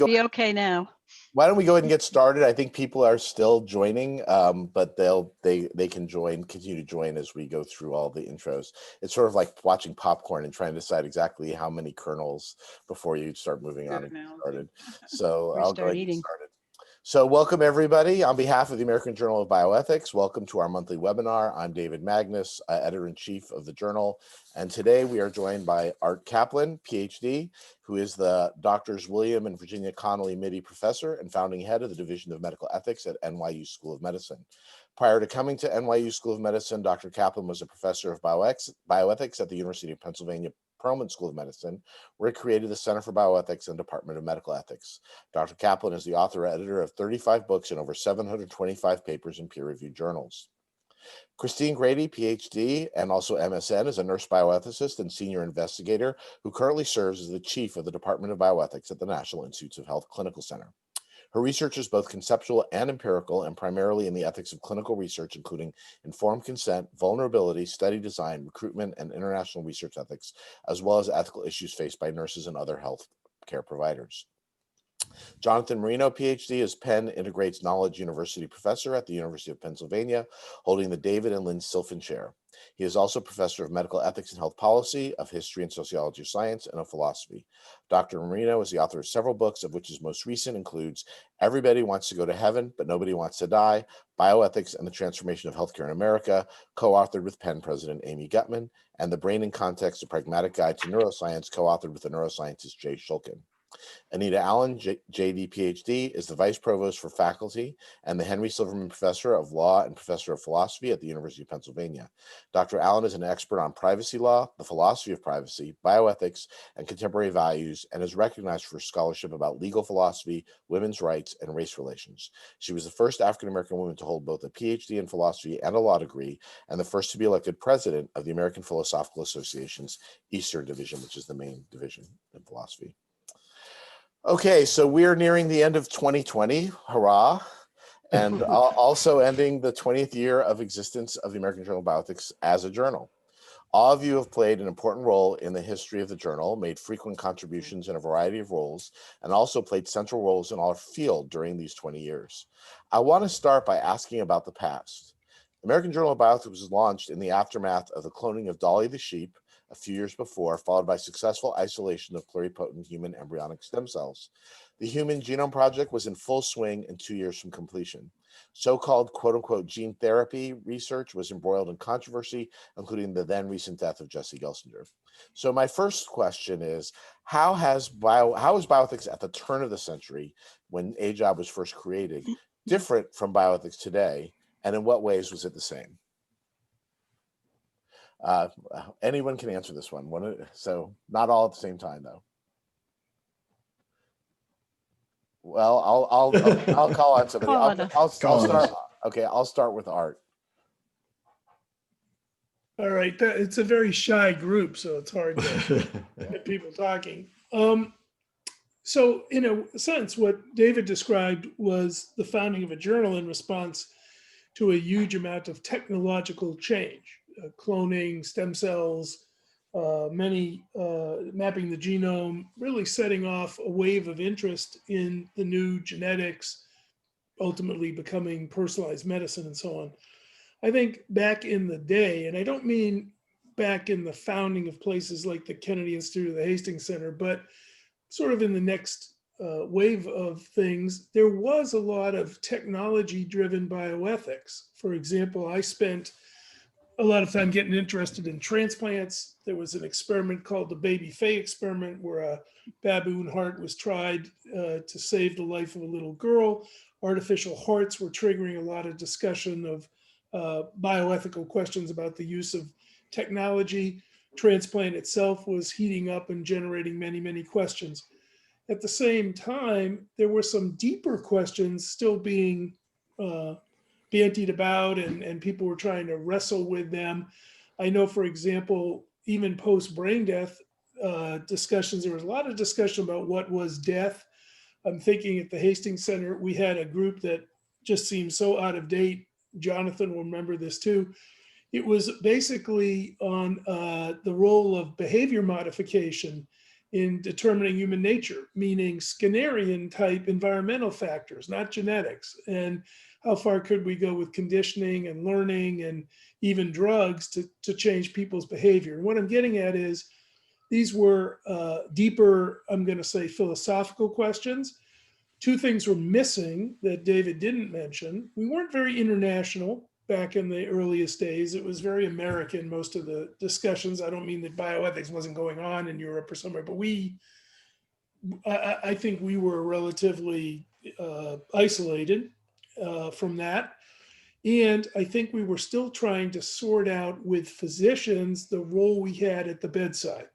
Be okay now. Why don't we go ahead and get started? I think people are still joining, but they can continue to join as we go through all the intros. It's sort of like watching popcorn and trying to decide exactly how many kernels before you start moving on and get started. So I'll go ahead and get started. So welcome everybody. On behalf of the American Journal of Bioethics, welcome to our monthly webinar. I'm David Magnus, Editor-in-Chief of the journal. And today we are joined by Art Caplan, PhD, who is the Doctors William and Virginia Connolly Mitty Professor and founding head of the Division of Medical Ethics at NYU School of Medicine. Prior to coming to NYU School of Medicine, Dr. Caplan was a professor of bioethics at the University of Pennsylvania Perelman School of Medicine, where he created the Center for Bioethics and Department of Medical Ethics. Dr. Caplan is the author and editor of 35 books and over 725 papers in peer-reviewed journals. Christine Grady, PhD, and also MSN, is a nurse bioethicist and senior investigator who currently serves as the chief of the Department of Bioethics at the National Institutes of Health Clinical Center. Her research is both conceptual and empirical, and primarily in the ethics of clinical research, including informed consent, vulnerability, study design, recruitment, and international research ethics, as well as ethical issues faced by nurses and other health care providers. Jonathan Moreno, PhD, is Penn Integrates Knowledge University Professor at the University of Pennsylvania, holding the David and Lynn Silfen Chair. He is also Professor of Medical Ethics and Health Policy, of History and Sociology of Science, and of Philosophy. Dr. Moreno is the author of several books, of which his most recent includes Everybody Wants to Go to Heaven, but Nobody Wants to Die, Bioethics and the Transformation of Healthcare in America, co-authored with Penn President Amy Gutmann, and The Brain in Context, A Pragmatic Guide to Neuroscience, co-authored with the neuroscientist Jay Shulkin. Anita Allen, JD, PhD, is the Vice Provost for Faculty and the Henry Silverman Professor of Law and Professor of Philosophy at the University of Pennsylvania. Dr. Allen is an expert on privacy law, the philosophy of privacy, bioethics, and contemporary values, and is recognized for scholarship about legal philosophy, women's rights, and race relations. She was the first African-American woman to hold both a PhD in philosophy and a law degree, and the first to be elected president of the American Philosophical Association's Eastern Division, which is the main division in philosophy. Okay, so we're nearing the end of 2020, hurrah, and also ending the 20th year of existence of the American Journal of Bioethics as a journal. All of you have played an important role in the history of the journal, made frequent contributions in a variety of roles, and also played central roles in our field during these 20 years. I want to start by asking about the past. The American Journal of Bioethics was launched in the aftermath of the cloning of Dolly the sheep a few years before, followed by successful isolation of pluripotent human embryonic stem cells. The Human Genome Project was in full swing and 2 years from completion. So-called quote-unquote gene therapy research was embroiled in controversy, including the then recent death of Jesse Gelsinger. So my first question is, how is bioethics at the turn of the century, when AJOB was first created, different from bioethics today, and in what ways was it the same? Anyone can answer this one. So not all at the same time, though. Well, I'll call on somebody. I'll start. Okay, I'll start with Art. All right, it's a very shy group, so it's hard to get people talking. So in a sense, what David described was the founding of a journal in response to a huge amount of technological change. Cloning, stem cells, mapping the genome, really setting off a wave of interest in the new genetics, ultimately becoming personalized medicine and so on. I think back in the day, and I don't mean back in the founding of places like the Kennedy Institute or the Hastings Center, but sort of in the next wave of things, there was a lot of technology-driven bioethics. For example, I spent a lot of time getting interested in transplants. There was an experiment called the Baby Faye experiment, where a baboon heart was tried to save the life of a little girl. Artificial hearts were triggering a lot of discussion of bioethical questions about the use of technology. Transplant itself was heating up and generating many, many questions. At the same time, there were some deeper questions still being bantied about, and people were trying to wrestle with them. I know, for example, even post-brain death discussions, there was a lot of discussion about what was death. I'm thinking at the Hastings Center, we had a group that just seemed so out of date. Jonathan will remember this too. It was basically on the role of behavior modification in determining human nature, meaning Skinnerian type environmental factors, not genetics. And how far could we go with conditioning and learning and even drugs to change people's behavior? And what I'm getting at is these were deeper, I'm going to say, philosophical questions. Two things were missing that David didn't mention. We weren't very international back in the earliest days. It was very American, most of the discussions. I don't mean that bioethics wasn't going on in Europe or somewhere, but I think we were relatively isolated from that. And I think we were still trying to sort out with physicians the role we had at the bedside.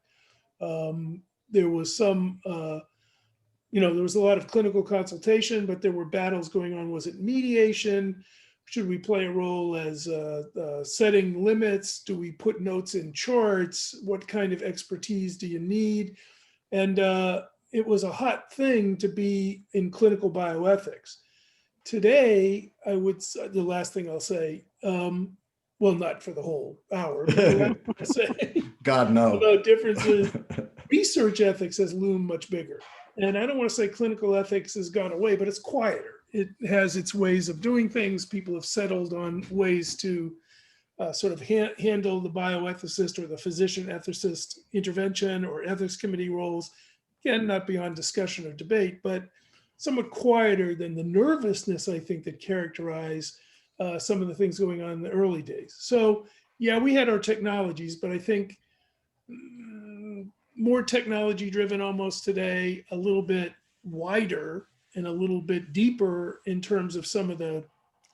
There was some, there was a lot of clinical consultation, but there were battles going on. Was it mediation? Should we play a role as setting limits? Do we put notes in charts? What kind of expertise do you need? And it was a hot thing to be in clinical bioethics. Today, the last thing I'll say, well, not for the whole hour, but the last thing I'll say God, no. about differences, research ethics has loomed much bigger. And I don't want to say clinical ethics has gone away, but it's quieter. It has its ways of doing things. People have settled on ways to sort of handle the bioethicist or the physician ethicist intervention or ethics committee roles. Again, not beyond discussion or debate, but somewhat quieter than the nervousness, I think, that characterized some of the things going on in the early days. So yeah, we had our technologies, but I think more technology driven almost today, a little bit wider and a little bit deeper in terms of some of the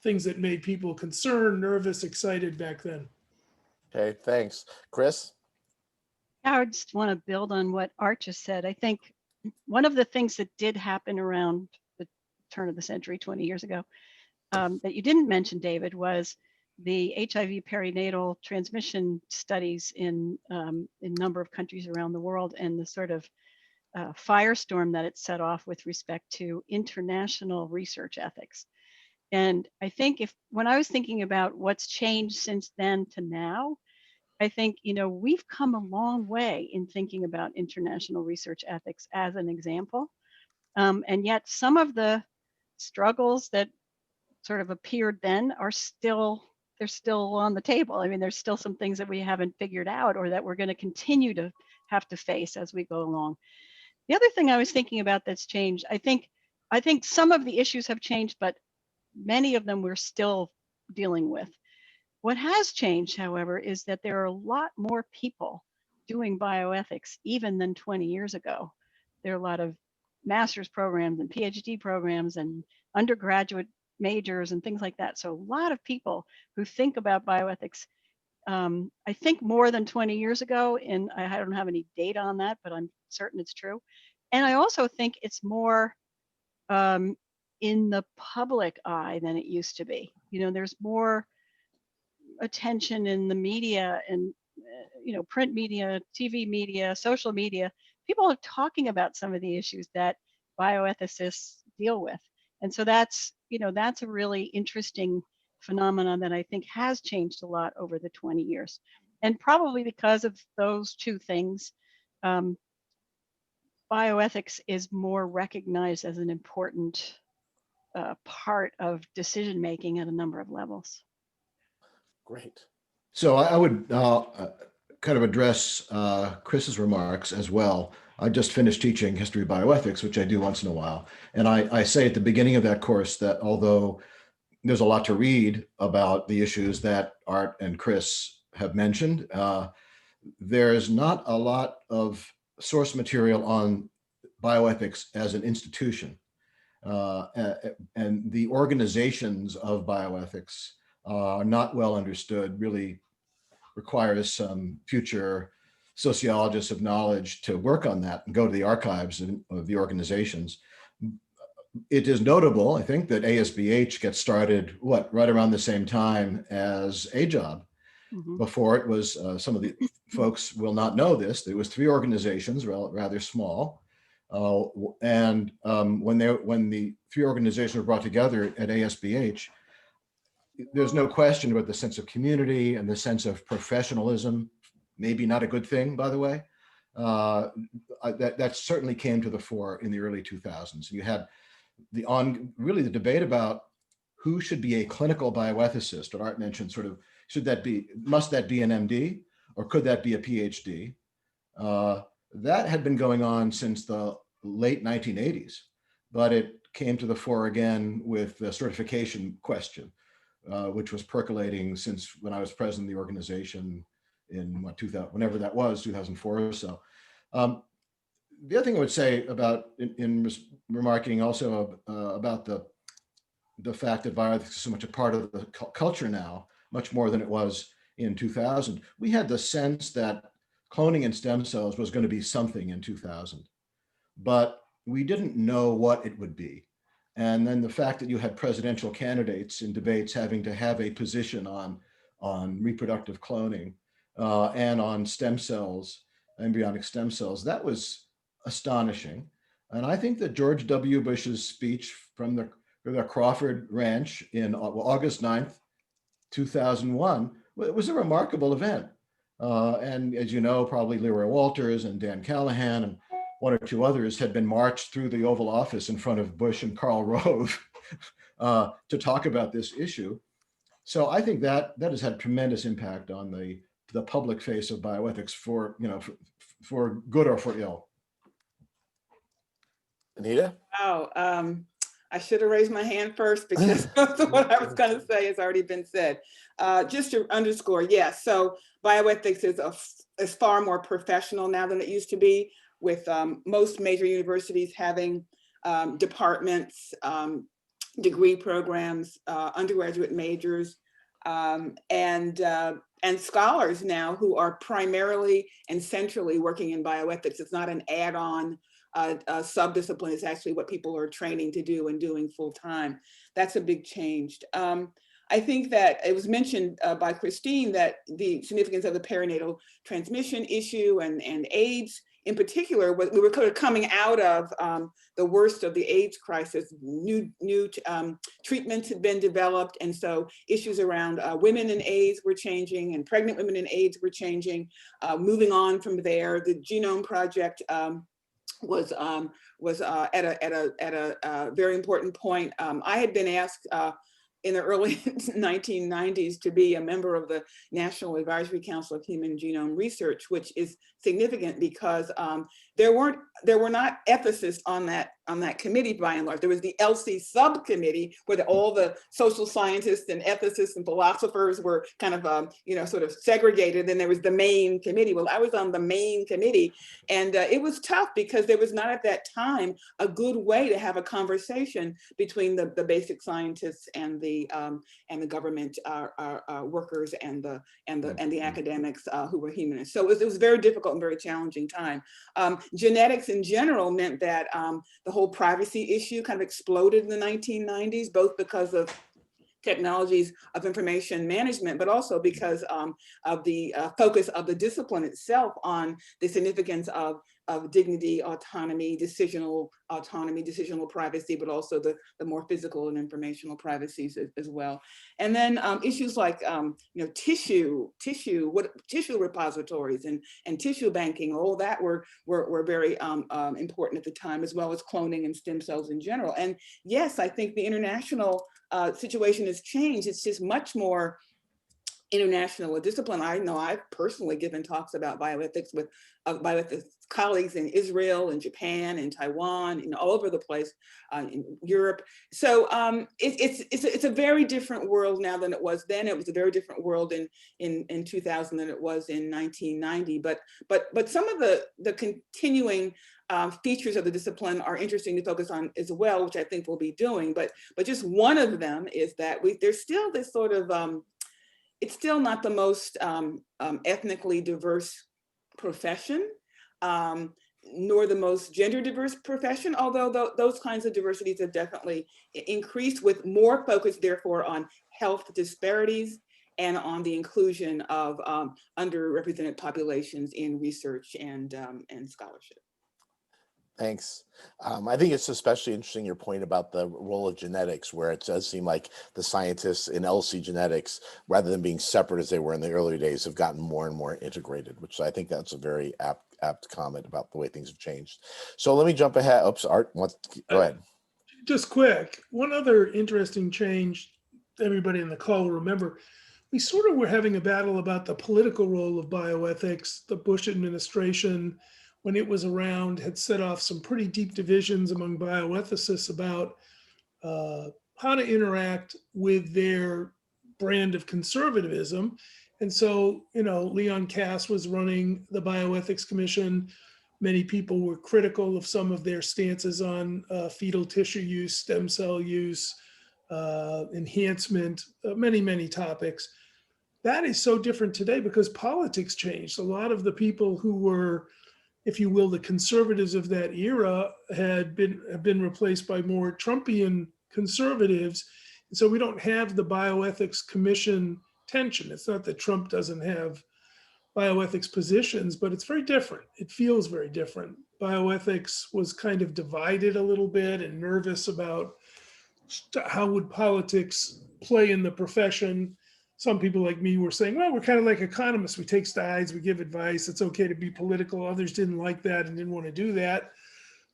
things that made people concerned, nervous, excited back then. Okay, thanks. Chris? Yeah, I just want to build on what Art just said. I think one of the things that did happen around the turn of the century, 20 years ago, that you didn't mention, David, was the HIV perinatal transmission studies in a number of countries around the world, and the sort of firestorm that it set off with respect to international research ethics. And I think when I was thinking about what's changed since then to now, I think, we've come a long way in thinking about international research ethics as an example. And yet some of the struggles that sort of appeared then they're still on the table. I mean, there's still some things that we haven't figured out or that we're going to continue to have to face as we go along. The other thing I was thinking about that's changed, I think some of the issues have changed, but many of them we're still dealing with. What has changed, however, is that there are a lot more people doing bioethics even than 20 years ago. There are a lot of master's programs and PhD programs and undergraduate majors and things like that. So a lot of people who think about bioethics, I think more than 20 years ago, and I don't have any data on that, but I'm certain it's true. And I also think it's more in the public eye than it used to be. There's more attention in the media and print media, TV media, social media. People are talking about some of the issues that bioethicists deal with. And so that's a really interesting phenomenon that I think has changed a lot over the 20 years. And probably because of those two things, bioethics is more recognized as an important part of decision-making at a number of levels. Great. So I would kind of address Chris's remarks as well. I just finished teaching history of bioethics, which I do once in a while. And I say at the beginning of that course that although there's a lot to read about the issues that Art and Chris have mentioned, there's not a lot of source material on bioethics as an institution. And the organizations of bioethics are not well understood, really requires some future sociologists of knowledge to work on that and go to the archives of the organizations. It is notable, I think, that ASBH gets started, right around the same time as AJOB. Mm-hmm. Before it was, some of the folks will not know this, there was 3 organizations, rather small. When the 3 organizations were brought together at ASBH, there's no question about the sense of community and the sense of professionalism, maybe not a good thing, by the way, that certainly came to the fore in the early 2000s. You had really the debate about who should be a clinical bioethicist. What Art mentioned, sort of, must that be an MD or could that be a PhD? That had been going on since the late 1980s, but it came to the fore again with the certification question, which was percolating since when I was president of the organization in whenever that was, 2004 or so. The other thing I would say about in remarking also about the fact that bioethics is so much a part of the culture now, much more than it was in 2000. We had the sense that cloning and stem cells was going to be something in 2000, but we didn't know what it would be. And then the fact that you had presidential candidates in debates having to have a position on reproductive cloning and on stem cells, embryonic stem cells, that was astonishing. And I think that George W. Bush's speech from the Crawford Ranch in August 9th, 2001, it was a remarkable event. And as you know, probably Leroy Walters and Dan Callahan and one or two others had been marched through the Oval Office in front of Bush and Karl Rove to talk about this issue. So I think that has had tremendous impact on the public face of bioethics for good or for ill. Anita? Oh, I should have raised my hand first because what I was going to say has already been said. Just to underscore, yes. So bioethics is far more professional now than it used to be, with most major universities having departments, degree programs, undergraduate majors, and scholars now who are primarily and centrally working in bioethics. It's not an add-on subdiscipline. It's actually what people are training to do and doing full time. That's a big change. I think that it was mentioned by Christine that the significance of the perinatal transmission issue and AIDS in particular, we were kind of coming out of the worst of the AIDS crisis. New treatments had been developed, and so issues around women in AIDS were changing, and pregnant women in AIDS were changing. Moving on from there, the Genome Project was at a very important point. I had been asked in the early 1990s to be a member of the National Advisory Council of Human Genome Research, which is significant because there were not ethicists on that committee by and large. There was the LC subcommittee where all the social scientists and ethicists and philosophers were kind of sort of segregated. Then there was the main committee. Well, I was on the main committee, and it was tough because there was not at that time a good way to have a conversation between the basic scientists and the government workers and the academics who were humanists. So it was very difficult and very challenging time. Genetics in general meant that the whole privacy issue kind of exploded in the 1990s, both because of technologies of information management, but also because of the focus of the discipline itself on the significance of dignity, autonomy, decisional privacy, but also the more physical and informational privacies as well. And then issues like tissue repositories and tissue banking, all that were very important at the time, as well as cloning and stem cells in general. And yes, I think the international situation has changed. It's just much more international discipline. I know I've personally given talks about bioethics with bioethics colleagues in Israel and Japan and Taiwan and all over the place in Europe. So it's a very different world now than it was then. It was a very different world in 2000 than it was in 1990. But some of the continuing features of the discipline are interesting to focus on as well, which I think we'll be doing. But just one of them is that there's still this sort of it's still not the most ethnically diverse profession, nor the most gender diverse profession, although those kinds of diversities have definitely increased, with more focus therefore on health disparities and on the inclusion of underrepresented populations in research and scholarship. Thanks. I think it's especially interesting your point about the role of genetics, where it does seem like the scientists in LC genetics, rather than being separate as they were in the earlier days, have gotten more and more integrated, which I think that's a very apt comment about the way things have changed. So let me jump ahead. Oops, Art, go ahead. Just quick, one other interesting change everybody in the call will remember, we sort of were having a battle about the political role of bioethics. The Bush administration, when it was around, had set off some pretty deep divisions among bioethicists about how to interact with their brand of conservatism. And so, Leon Cass was running the Bioethics Commission. Many people were critical of some of their stances on fetal tissue use, stem cell use, enhancement, many topics. That is so different today because politics changed. A lot of the people who were, if you will, the conservatives of that era have been replaced by more Trumpian conservatives. And so we don't have the Bioethics Commission tension. It's not that Trump doesn't have bioethics positions, but it's very different. It feels very different. Bioethics was kind of divided a little bit and nervous about how would politics play in the profession. Some people like me were saying, well, we're kind of like economists. We take sides, we give advice. It's okay to be political. Others didn't like that and didn't want to do that.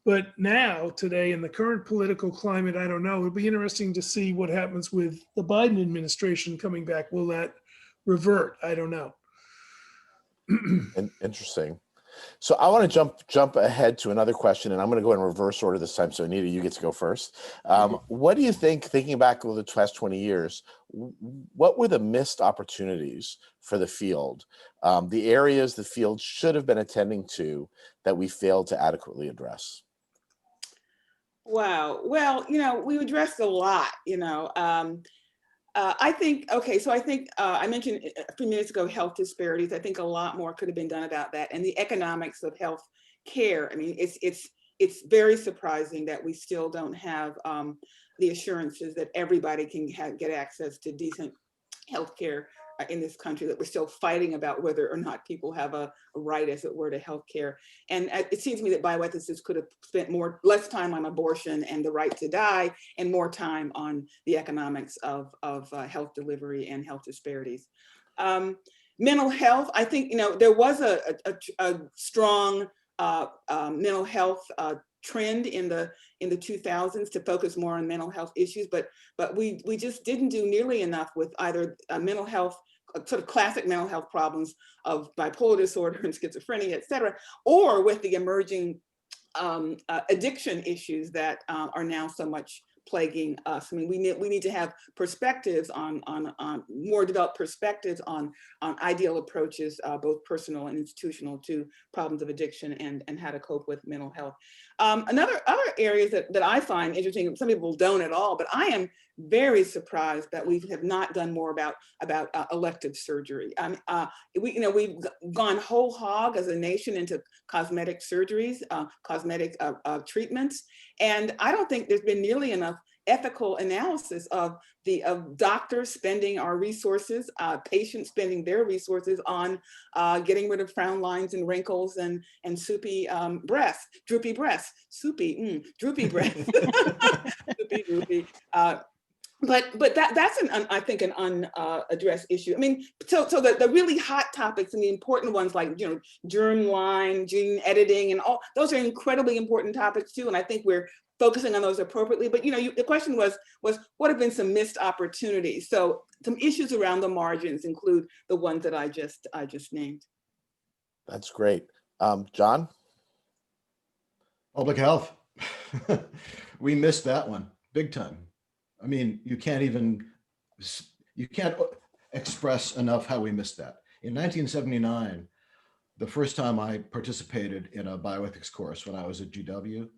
But now, today, in the current political climate, I don't know. It'll be interesting to see what happens with the Biden administration coming back. Will that revert? I don't know. Interesting. So I want to jump ahead to another question, and I'm going to go in reverse order this time. So Anita, you get to go first. What do you think, thinking back over the past 20 years, what were the missed opportunities for the field, the areas the field should have been attending to that we failed to adequately address? Wow. Well, we addressed a lot, I think, okay, so I think I mentioned a few minutes ago health disparities. I think a lot more could have been done about that, and the economics of health care. I mean, it's very surprising that we still don't have the assurances that everybody can get access to decent health care in this country, that we're still fighting about whether or not people have a right, as it were, to health care. And it seems to me that bioethicists could have spent less time on abortion and the right to die, and more time on the economics of health delivery and health disparities. Mental health, I think, there was a strong mental health trend in the 2000s to focus more on mental health issues, but we just didn't do nearly enough with either mental health, sort of classic mental health problems of bipolar disorder and schizophrenia, et cetera, or with the emerging addiction issues that are now so much plaguing us. I mean, we need to have perspectives on more developed perspectives on ideal approaches, both personal and institutional, to problems of addiction and how to cope with mental health. Other areas that I find interesting, some people don't at all, but I am very surprised that we have not done more about elective surgery. We've gone whole hog as a nation into cosmetic surgeries, cosmetic treatments, and I don't think there's been nearly enough ethical analysis of doctors spending our resources, patients spending their resources on getting rid of frown lines and wrinkles and soupy breasts, droopy breasts, droopy breasts, soupy, droopy. But that's I think an unaddressed issue. I mean, so the really hot topics and the important ones like germline, gene editing, and all those are incredibly important topics too. And I think we're focusing on those appropriately. But the question was what have been some missed opportunities? So some issues around the margins include the ones that I just named. That's great, John. Public health. We missed that one big time. I mean, you can't express enough how we missed that. In 1979, the first time I participated in a bioethics course when I was at GW,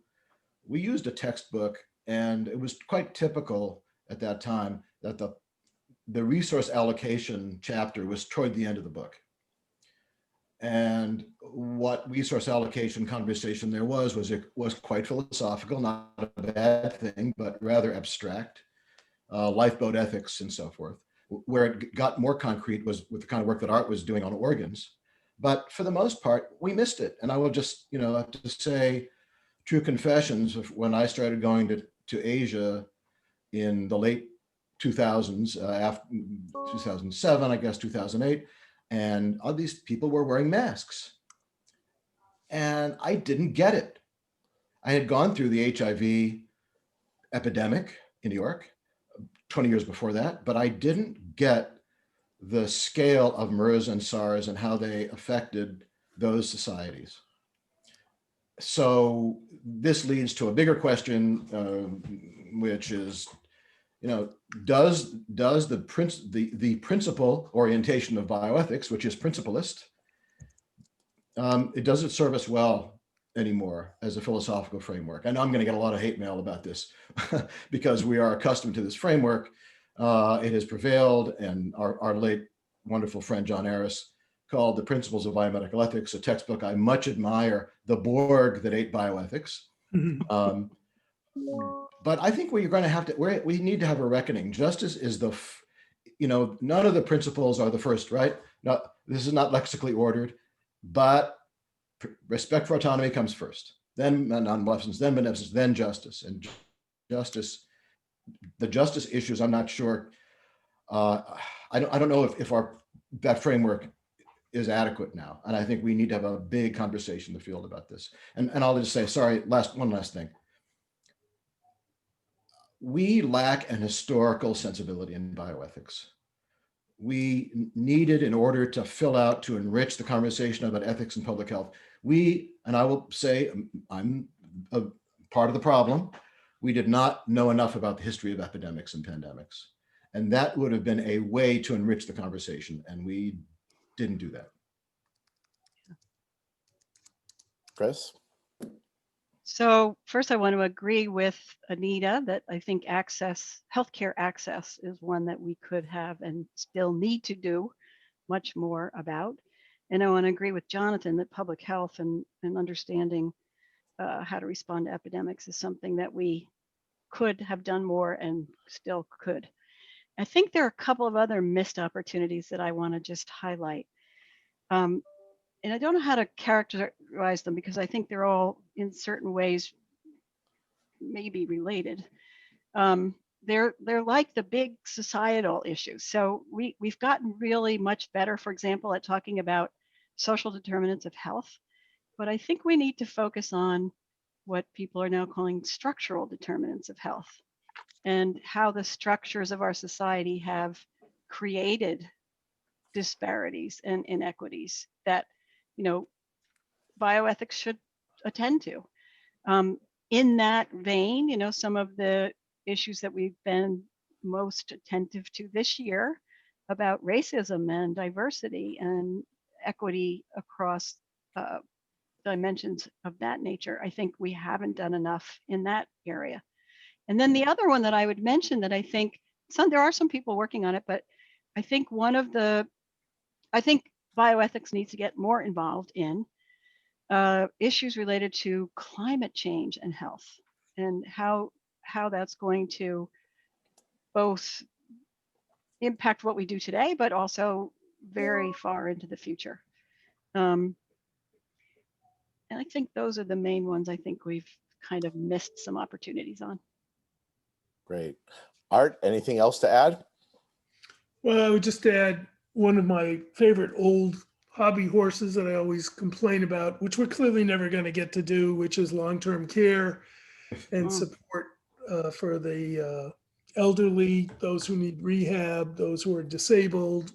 we used a textbook, and it was quite typical at that time that the resource allocation chapter was toward the end of the book. And what resource allocation conversation there was quite philosophical, not a bad thing, but rather abstract. Lifeboat ethics and so forth. Where it got more concrete was with the kind of work that Art was doing on organs. But for the most part, we missed it. And I will just, have to say, true confessions, when I started going to Asia in the late 2000s, after 2007, I guess 2008, and all these people were wearing masks. And I didn't get it. I had gone through the HIV epidemic in New York 20 years before that, but I didn't get the scale of MERS and SARS and how they affected those societies. So this leads to a bigger question, which is, does the principal orientation of bioethics, which is principalist, it doesn't serve us well anymore as a philosophical framework. I know I'm going to get a lot of hate mail about this because we are accustomed to this framework. It has prevailed, and our late wonderful friend John Aris called The Principles of Biomedical Ethics, a textbook I much admire, the Borg that ate bioethics. But I think we're going to have to, we need to have a reckoning. Justice is none of the principles are the first, right? No, this is not lexically ordered, but respect for autonomy comes first, then non-maleficence, then beneficence, then justice. And justice, the justice issues, I'm not sure. I don't know if that framework is adequate now. And I think we need to have a big conversation in the field about this. And I'll just say, sorry, one last thing. We lack an historical sensibility in bioethics. We need it in order to to enrich the conversation about ethics and public health. And I will say, I'm a part of the problem. We did not know enough about the history of epidemics and pandemics. And that would have been a way to enrich the conversation. And we didn't do that. Chris? So first I want to agree with Anita that I think healthcare access is one that we could have and still need to do much more about. And I want to agree with Jonathan that public health and understanding how to respond to epidemics is something that we could have done more and still could. I think there are a couple of other missed opportunities that I want to just highlight. And I don't know how to characterize them because I think they're all in certain ways maybe related. They're like the big societal issues. So we've gotten really much better, for example, at talking about social determinants of health, but I think we need to focus on what people are now calling structural determinants of health and how the structures of our society have created disparities and inequities that bioethics should attend to. In that vein, some of the issues that we've been most attentive to this year about racism and diversity and equity across dimensions of that nature, I think we haven't done enough in that area. And then the other one that I would mention that I think there are some people working on it, but I think bioethics needs to get more involved in issues related to climate change and health and how that's going to both impact what we do today, but also very far into the future. And I think those are the main ones I think we've kind of missed some opportunities on. Great. Art, anything else to add? Well, I would just add one of my favorite old hobby horses that I always complain about, which we're clearly never going to get to do, which is long-term care and support for the elderly, those who need rehab, those who are disabled.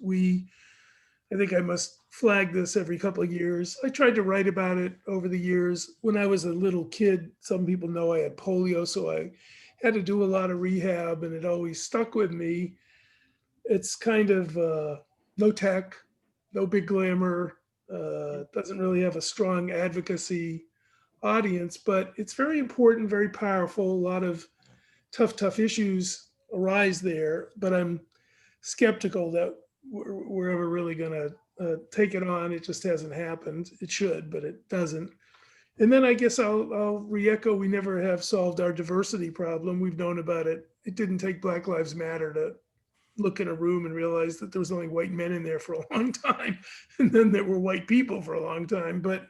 I think I must flag this every couple of years. I tried to write about it over the years. When I was a little kid, some people know I had polio, so I had to do a lot of rehab, and it always stuck with me. It's kind of no tech, no big glamour, doesn't really have a strong advocacy audience, but it's very important, very powerful. A lot of tough issues arise there, but I'm skeptical that we're ever really going to take it on. It just hasn't happened. It should, but it doesn't. And then I guess I'll re-echo, we never have solved our diversity problem. We've known about it. It didn't take Black Lives Matter to look in a room and realize that there was only white men in there for a long time. And then there were white people for a long time, but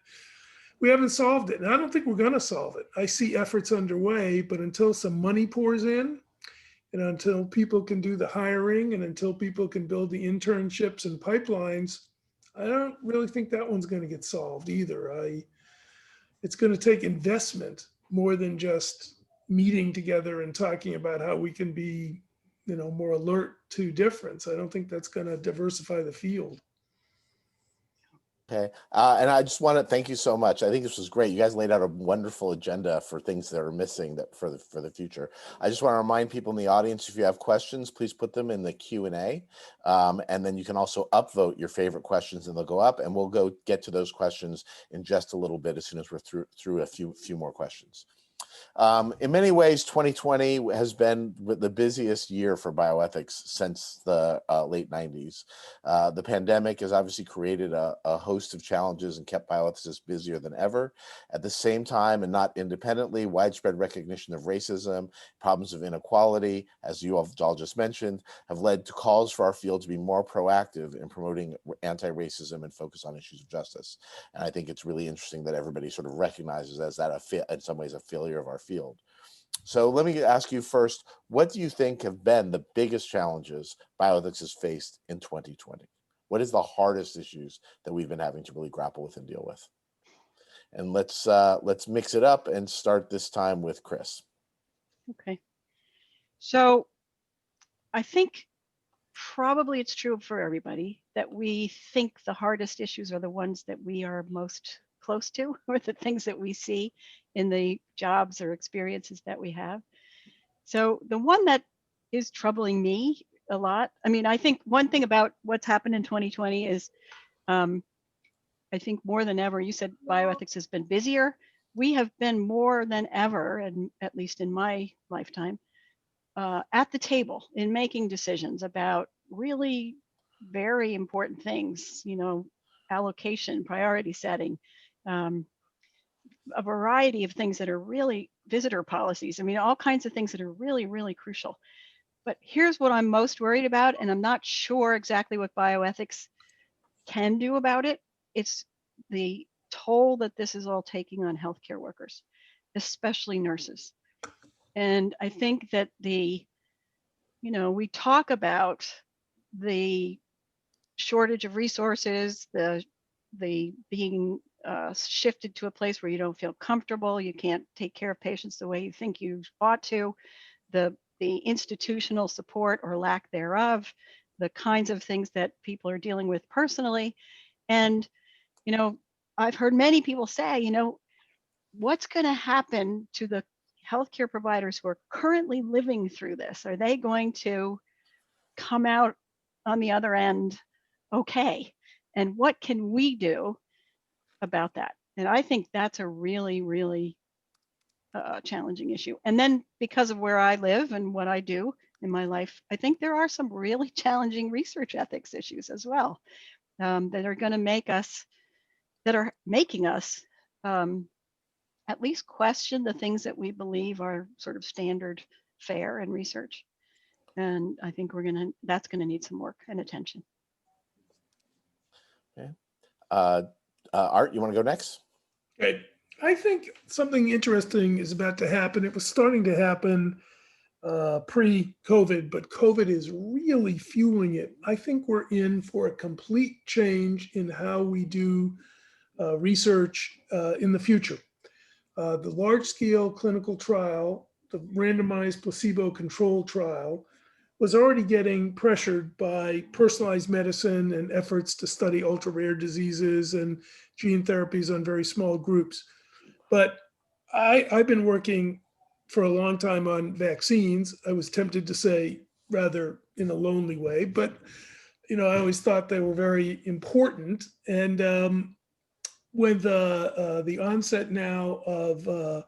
we haven't solved it. And I don't think we're going to solve it. I see efforts underway, but until some money pours in, and until people can do the hiring, and until people can build the internships and pipelines, I don't really think that one's going to get solved either. it's going to take investment more than just meeting together and talking about how we can be, more alert to difference. I don't think that's going to diversify the field. Okay, and I just want to thank you so much. I think this was great. You guys laid out a wonderful agenda for things that are missing that for the future. I just want to remind people in the audience, if you have questions, please put them in the Q&A, and then you can also upvote your favorite questions, and they'll go up. And we'll go get to those questions in just a little bit as soon as we're through a few more questions. In many ways, 2020 has been the busiest year for bioethics since the late 90s. The pandemic has obviously created a host of challenges and kept bioethicists busier than ever. At the same time, and not independently, widespread recognition of racism, problems of inequality, as you all just mentioned, have led to calls for our field to be more proactive in promoting anti-racism and focus on issues of justice. And I think it's really interesting that everybody sort of recognizes as that in some ways a failure of our field. So let me ask you first, what do you think have been the biggest challenges bioethics has faced in 2020? What is the hardest issues that we've been having to really grapple with and deal with? And let's mix it up and start this time with Chris. Okay. So I think probably it's true for everybody that we think the hardest issues are the ones that we are most close to, or the things that we see in the jobs or experiences that we have. So the one that is troubling me a lot, I mean, I think one thing about what's happened in 2020 is, I think more than ever, you said bioethics has been busier. We have been more than ever, and at least in my lifetime, at the table in making decisions about really very important things, allocation, priority setting, a variety of things that are really visitor policies. I mean, all kinds of things that are really, really crucial. But here's what I'm most worried about, and I'm not sure exactly what bioethics can do about it. It's the toll that this is all taking on healthcare workers, especially nurses. And I think that we talk about the shortage of resources, the being shifted to a place where you don't feel comfortable, you can't take care of patients the way you think you ought to, the institutional support or lack thereof, the kinds of things that people are dealing with personally. And, I've heard many people say, what's going to happen to the healthcare providers who are currently living through this? Are they going to come out on the other end okay? And what can we do about that? And I think that's a really, really challenging issue. And then because of where I live and what I do in my life, I think there are some really challenging research ethics issues as well, that are going to make us, that are making us at least question the things that we believe are sort of standard fare in research. And I think that's going to need some work and attention. Okay. Art, you want to go next? Right. I think something interesting is about to happen. It was starting to happen pre-COVID, but COVID is really fueling it. I think we're in for a complete change in how we do research in the future. The large-scale clinical trial, the randomized placebo-controlled trial, was already getting pressured by personalized medicine and efforts to study ultra-rare diseases and gene therapies on very small groups. But I've been working for a long time on vaccines. I was tempted to say rather in a lonely way, but I always thought they were very important. And with the onset now of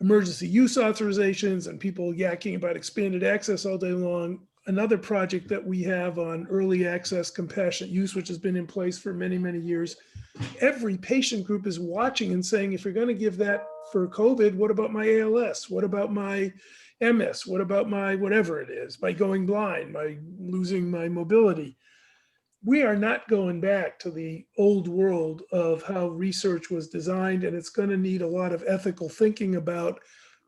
emergency use authorizations and people yakking about expanded access all day long, another project that we have on early access compassionate use, which has been in place for many, many years, every patient group is watching and saying, if you're going to give that for COVID, what about my ALS? What about my MS? What about my whatever it is, my going blind, my losing my mobility? We are not going back to the old world of how research was designed, and it's going to need a lot of ethical thinking about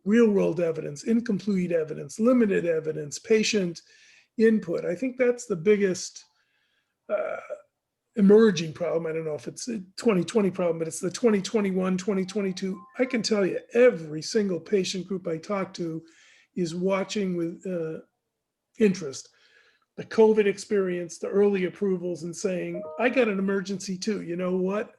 real world evidence, incomplete evidence, limited evidence, patient input. I think that's the biggest emerging problem. I don't know if it's a 2020 problem, but it's the 2021, 2022. I can tell you every single patient group I talk to is watching with interest the COVID experience, the early approvals, and saying, I got an emergency too. You know what?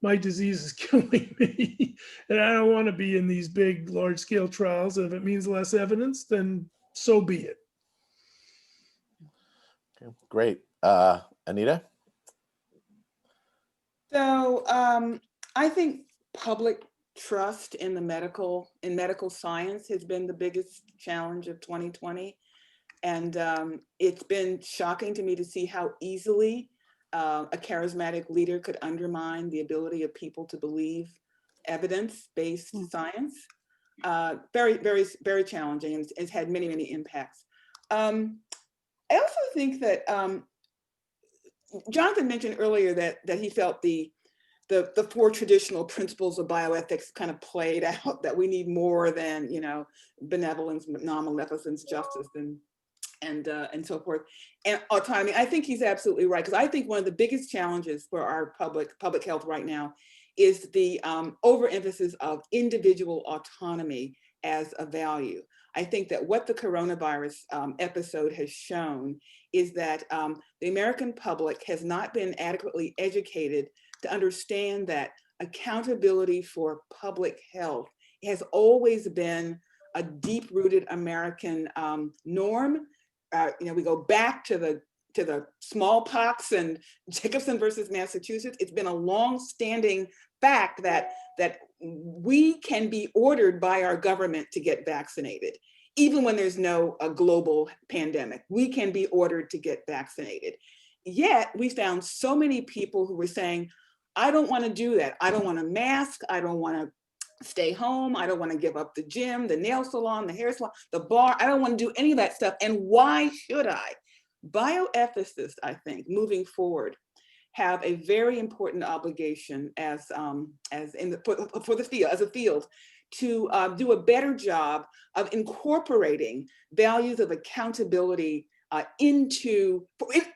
My disease is killing me and I don't want to be in these big, large scale trials. And if it means less evidence, then so be it. Okay, great. Anita? So I think public trust in medical science has been the biggest challenge of 2020. And it's been shocking to me to see how easily a charismatic leader could undermine the ability of people to believe evidence-based science. Very, very, very challenging, and it's had many, many impacts. I also think that Jonathan mentioned earlier that he felt the four traditional principles of bioethics kind of played out, that we need more than, you know, benevolence, non-maleficence, justice, and so forth, and autonomy. I think he's absolutely right, because I think one of the biggest challenges for our public health right now is the overemphasis of individual autonomy as a value. I think that what the coronavirus episode has shown is that the American public has not been adequately educated to understand that accountability for public health has always been a deep-rooted American norm. You know, we go back to the smallpox and Jacobson versus Massachusetts. It's been a long-standing fact that we can be ordered by our government to get vaccinated. Even when there's a global pandemic, we can be ordered to get vaccinated. Yet we found so many people who were saying, I don't want to do that. I don't want to mask. I don't want to stay home. I don't want to give up the gym, the nail salon, the hair salon, the bar. I don't want to do any of that stuff. And why should I? Bioethicists, I think, moving forward, have a very important obligation for the field, as a field, to do a better job of incorporating values of accountability into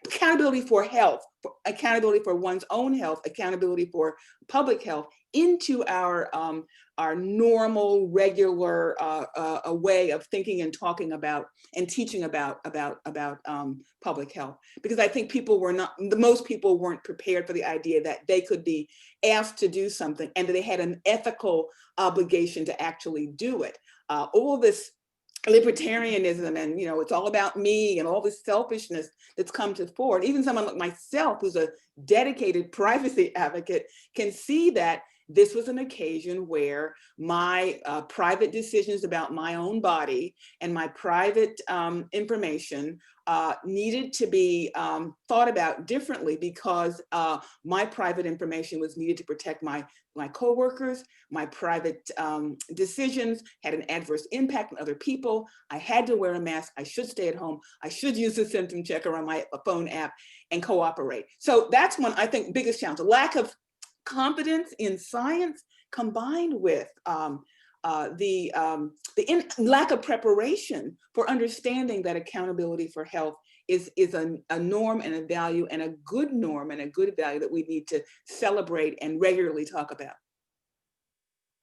accountability for health, accountability for one's own health, accountability for public health into our normal, regular way of thinking and talking about and teaching about public health. Because I think most people weren't prepared for the idea that they could be asked to do something and that they had an ethical obligation to actually do it. All this libertarianism and, you know, it's all about me and all this selfishness that's come to fore. Even someone like myself, who's a dedicated privacy advocate, can see that this was an occasion where my private decisions about my own body and my private information needed to be thought about differently, because my private information was needed to protect my coworkers. My private decisions had an adverse impact on other people. I had to wear a mask. I should stay at home. I should use the symptom checker on my phone app and cooperate. So that's one, I think, biggest challenge: a lack of confidence in science combined with lack of preparation for understanding that accountability for health is a norm and a value, and a good norm and a good value that we need to celebrate and regularly talk about.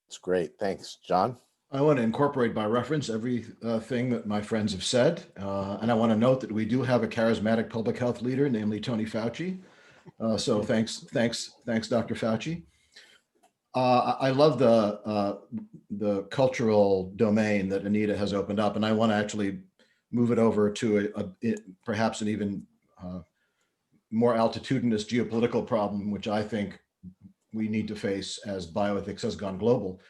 That's great. Thanks. John? I want to incorporate by reference everything that my friends have said. And I want to note that we do have a charismatic public health leader, namely Tony Fauci. So thanks, Dr. Fauci. I love the cultural domain that Anita has opened up, and I want to actually move it over to perhaps an even more altitudinous geopolitical problem, which I think we need to face as bioethics has gone global,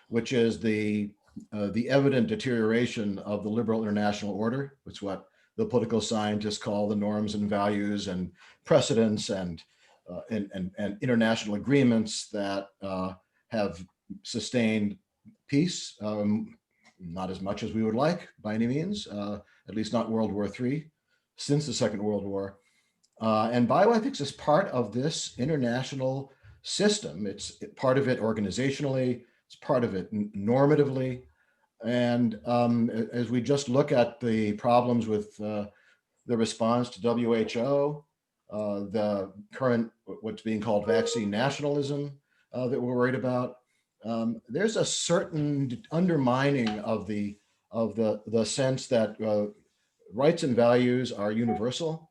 which is the evident deterioration of the liberal international order. It's what the political scientists call the norms and values and precedents and international agreements that have sustained peace, not as much as we would like by any means, at least not World War III, since the Second World War. And bioethics is part of this international system. It's part of it organizationally, it's part of it normatively. And as we just look at the problems with the response to WHO, the current, what's being called vaccine nationalism that we're worried about. There's a certain undermining of the sense that rights and values are universal.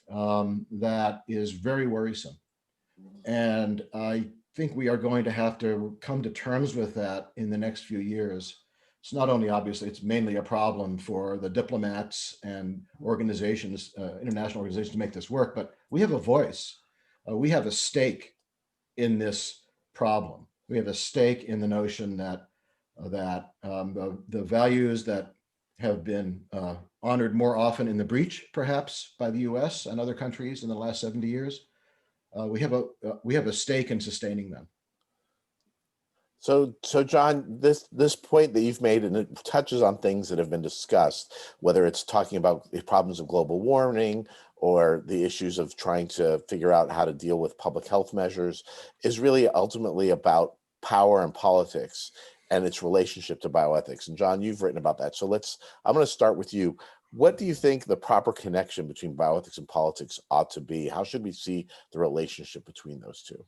That is very worrisome. And I think we are going to have to come to terms with that in the next few years. It's not only, obviously, it's mainly a problem for the diplomats and organizations, international organizations, to make this work, but we have a voice. We have a stake in this problem. We have a stake in the notion that the values that have been honored more often in the breach, perhaps, by the US and other countries in the last 70 years, we have a stake in sustaining them. So John, this point that you've made, and it touches on things that have been discussed, whether it's talking about the problems of global warming or the issues of trying to figure out how to deal with public health measures, is really ultimately about power and politics and its relationship to bioethics. And John, you've written about that. So I'm going to start with you. What do you think the proper connection between bioethics and politics ought to be? How should we see the relationship between those two?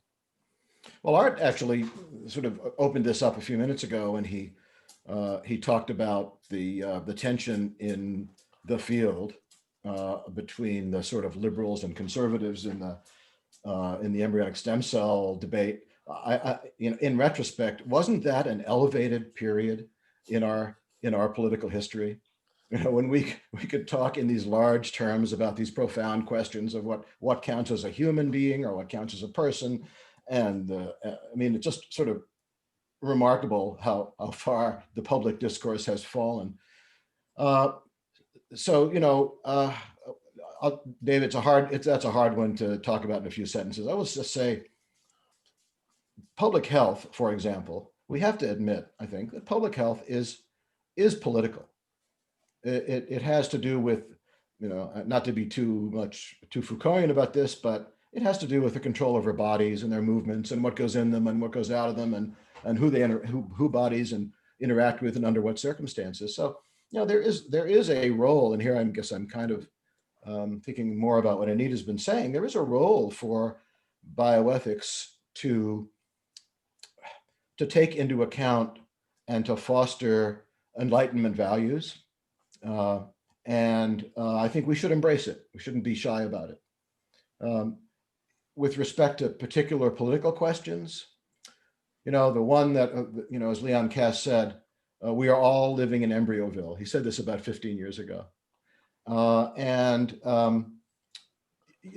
Well, Art actually sort of opened this up a few minutes ago when he talked about the tension in the field between the sort of liberals and conservatives in the embryonic stem cell debate. In retrospect, wasn't that an elevated period in our political history? You know, when we could talk in these large terms about these profound questions of what counts as a human being or what counts as a person. And I mean, it's just sort of remarkable how far the public discourse has fallen. So, you know, Dave, that's a hard one to talk about in a few sentences. I will just say, public health, for example, we have to admit, I think, that public health is political. It has to do with, you know, not to be too Foucaultian about this, but it has to do with the control of our bodies and their movements and what goes in them and what goes out of them and who bodies and interact with and under what circumstances. So, you know, there is a role, and here I guess I'm kind of thinking more about what Anita's been saying. There is a role for bioethics to take into account and to foster Enlightenment values. I think we should embrace it. We shouldn't be shy about it. With respect to particular political questions, you know, the one that, you know, as Leon Kass said, we are all living in Embryoville. He said this about 15 years ago. You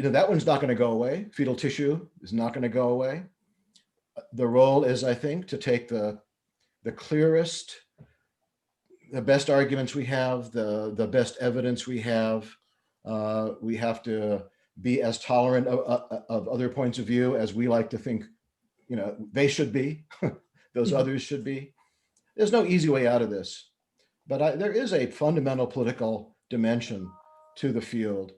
know, that one's not going to go away. Fetal tissue is not going to go away. The role is, I think, to take the clearest, the best arguments we have, the best evidence we have. We have to be as tolerant of other points of view as we like to think, you know, they should be, those others should be. There's no easy way out of this, but there is a fundamental political dimension to the field,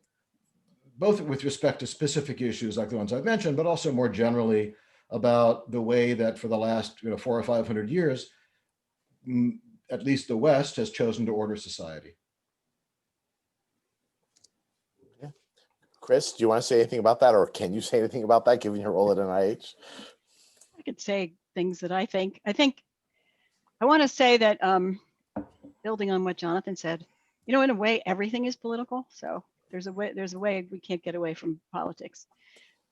both with respect to specific issues like the ones I've mentioned, but also more generally about the way that for the last 400 or 500 years, at least the West has chosen to order society. Chris, do you want to say anything about that, or can you say anything about that, given your role at NIH? I could say things that I think. I want to say that, building on what Jonathan said, you know, in a way, everything is political. So there's a way we can't get away from politics.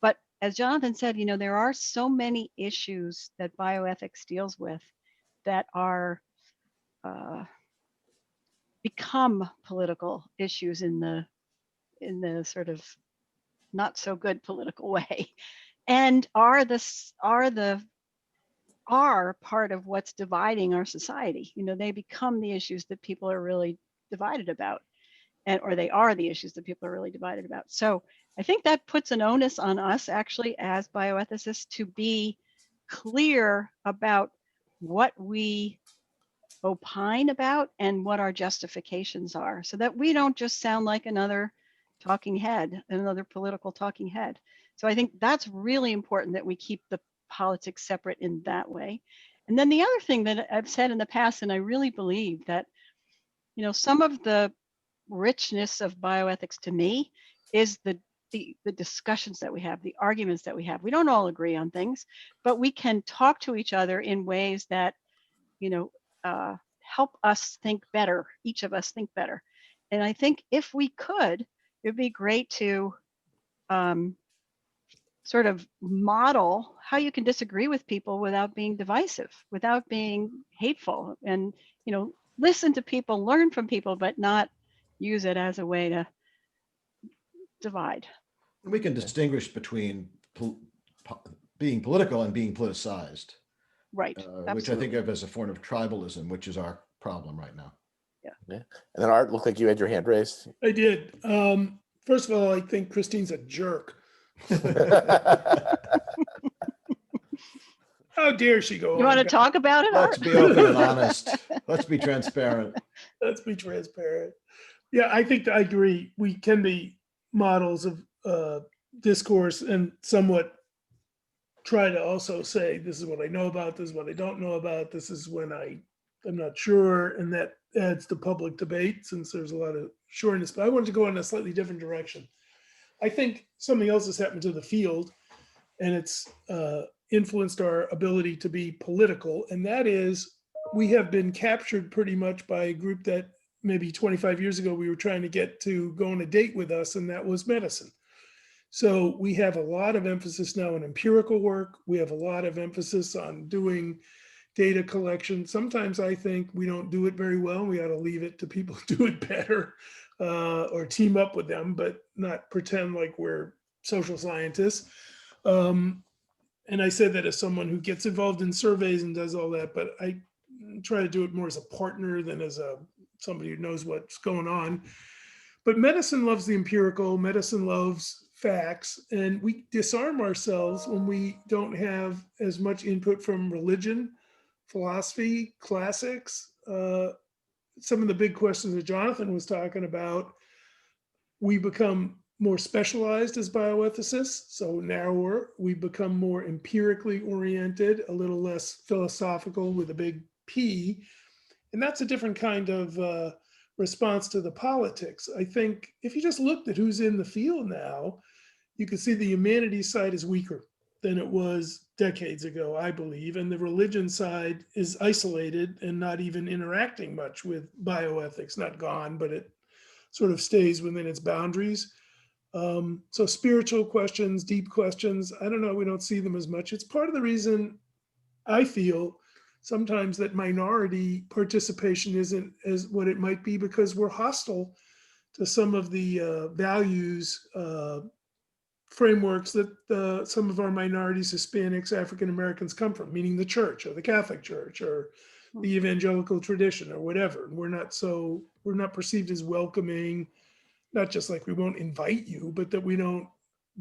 But as Jonathan said, you know, there are so many issues that bioethics deals with that are become political issues in the sort of not so good political way, and are part of what's dividing our society. You know, they become the issues that people are really divided about, or they are the issues that people are really divided about. So I think that puts an onus on us actually as bioethicists to be clear about what we opine about and what our justifications are, so that we don't just sound like another talking head, another political talking head. So I think that's really important, that we keep the politics separate in that way. And then the other thing that I've said in the past, and I really believe that, you know, some of the richness of bioethics to me is the the discussions that we have, the arguments that we have. We don't all agree on things, but we can talk to each other in ways that, you know, help us think better, each of us think better. And I think if we could, it'd be great to sort of model how you can disagree with people without being divisive, without being hateful, and, you know, listen to people, learn from people, but not use it as a way to divide. We can distinguish between being political and being politicized, Right. which I think of as a form of tribalism, which is our problem right now. Yeah. And then Art, looked like you had your hand raised. I did. First of all, I think Christine's a jerk. How dare she go on? You want to talk about it? Let's Art? be open and honest. Let's be transparent. Let's be transparent. Yeah, I think I agree. We can be models of discourse and somewhat try to also say, this is what I know about, this is what I don't know about, this is when I'm not sure, and that adds to public debate since there's a lot of sureness. But I wanted to go in a slightly different direction. I think something else has happened to the field, and it's influenced our ability to be political, and that is we have been captured pretty much by a group that maybe 25 years ago we were trying to get to go on a date with us, and that was medicine. So we have a lot of emphasis now on empirical work. We have a lot of emphasis on doing data collection. Sometimes I think we don't do it very well. We ought to leave it to people who do it better, or team up with them, but not pretend like we're social scientists. And I said that as someone who gets involved in surveys and does all that, but I try to do it more as a partner than as somebody who knows what's going on. But medicine loves the empirical, medicine loves facts, and we disarm ourselves when we don't have as much input from religion, philosophy, classics. Some of the big questions that Jonathan was talking about, we become more specialized as bioethicists, so narrower. We become more empirically oriented, a little less philosophical with a big P. And that's a different kind of response to the politics. I think if you just looked at who's in the field now, you could see the humanities side is weaker than it was decades ago, I believe. And the religion side is isolated and not even interacting much with bioethics, not gone, but it sort of stays within its boundaries. So spiritual questions, deep questions, I don't know, we don't see them as much. It's part of the reason I feel sometimes that minority participation isn't as what it might be, because we're hostile to some of the values, frameworks that some of our minorities, Hispanics, African Americans come from, meaning the church or the Catholic Church or the evangelical tradition or whatever. We're not perceived as welcoming, not just like we won't invite you, but that we don't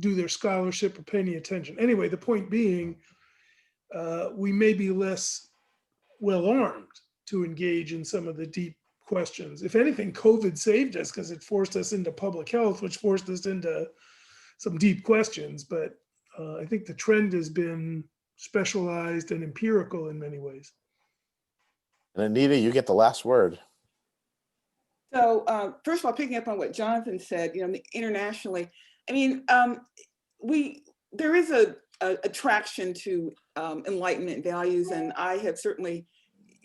do their scholarship or pay any attention. Anyway, the point being, we may be less well-armed to engage in some of the deep questions. If anything, COVID saved us because it forced us into public health, which forced us into some deep questions. But I think the trend has been specialized and empirical in many ways. And Anita, you get the last word. So first of all, picking up on what Jonathan said, you know, internationally, I mean, there is a attraction to Enlightenment values, and I have certainly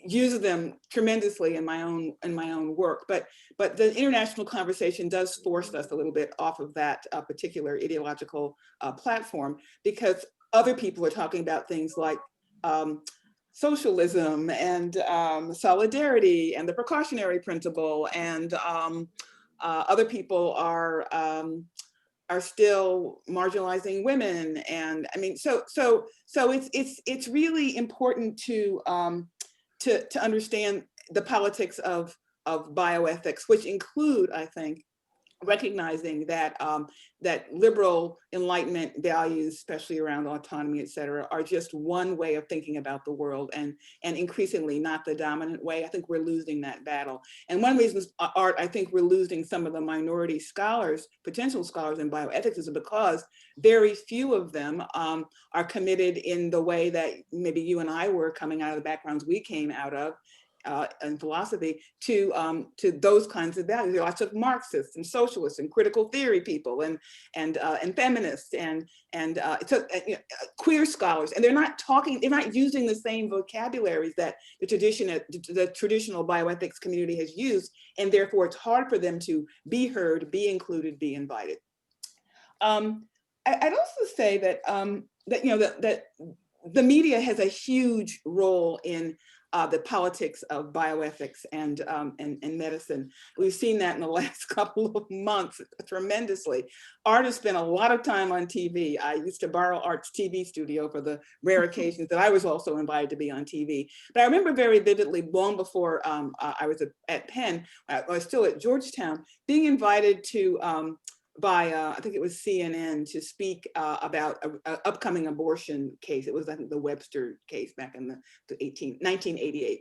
used them tremendously in my own work. But the international conversation does force us a little bit off of that particular ideological platform, because other people are talking about things like socialism and solidarity and the precautionary principle, and other people are still marginalizing women. And I mean, so it's really important to understand the politics of bioethics, which include, I think, recognizing that that liberal Enlightenment values, especially around autonomy, et cetera, are just one way of thinking about the world, and increasingly not the dominant way. I think we're losing that battle. And one reason, Art, I think we're losing some of the minority scholars, potential scholars in bioethics, is because very few of them are committed in the way that maybe you and I were, coming out of the backgrounds we came out of, and philosophy to those kinds of values. There are lots of Marxists and socialists and critical theory people and feminists and queer scholars, and they're not using the same vocabularies that the traditional bioethics community has used, and therefore it's hard for them to be heard, be included, be invited. I'd also say that that the media has a huge role in the politics of bioethics and medicine. We've seen that in the last couple of months tremendously. Art has spent a lot of time on TV. I used to borrow Art's TV studio for the rare occasions that I was also invited to be on TV. But I remember very vividly, long before I was at Penn, I was still at Georgetown, being invited to by I think it was CNN to speak about an upcoming abortion case. It was, I think, the Webster case back in the 1988.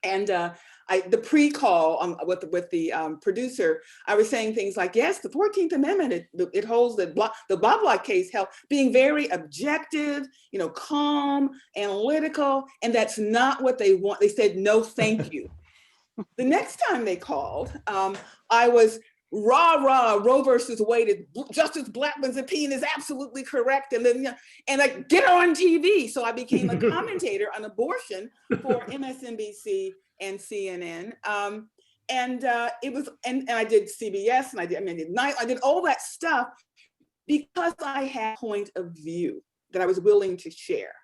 And the pre-call with the producer, I was saying things like, yes, the 14th Amendment, it holds that the blah blah case held, being very objective, calm, analytical, and that's not what they want. They said, no, thank you. The next time they called, I was rah, Roe versus Wade, Justice Blackmun's opinion is absolutely correct. And then, like, get her on TV. So I became a commentator on abortion for MSNBC and CNN. And it was, and I did CBS, and I did all that stuff because I had a point of view that I was willing to share.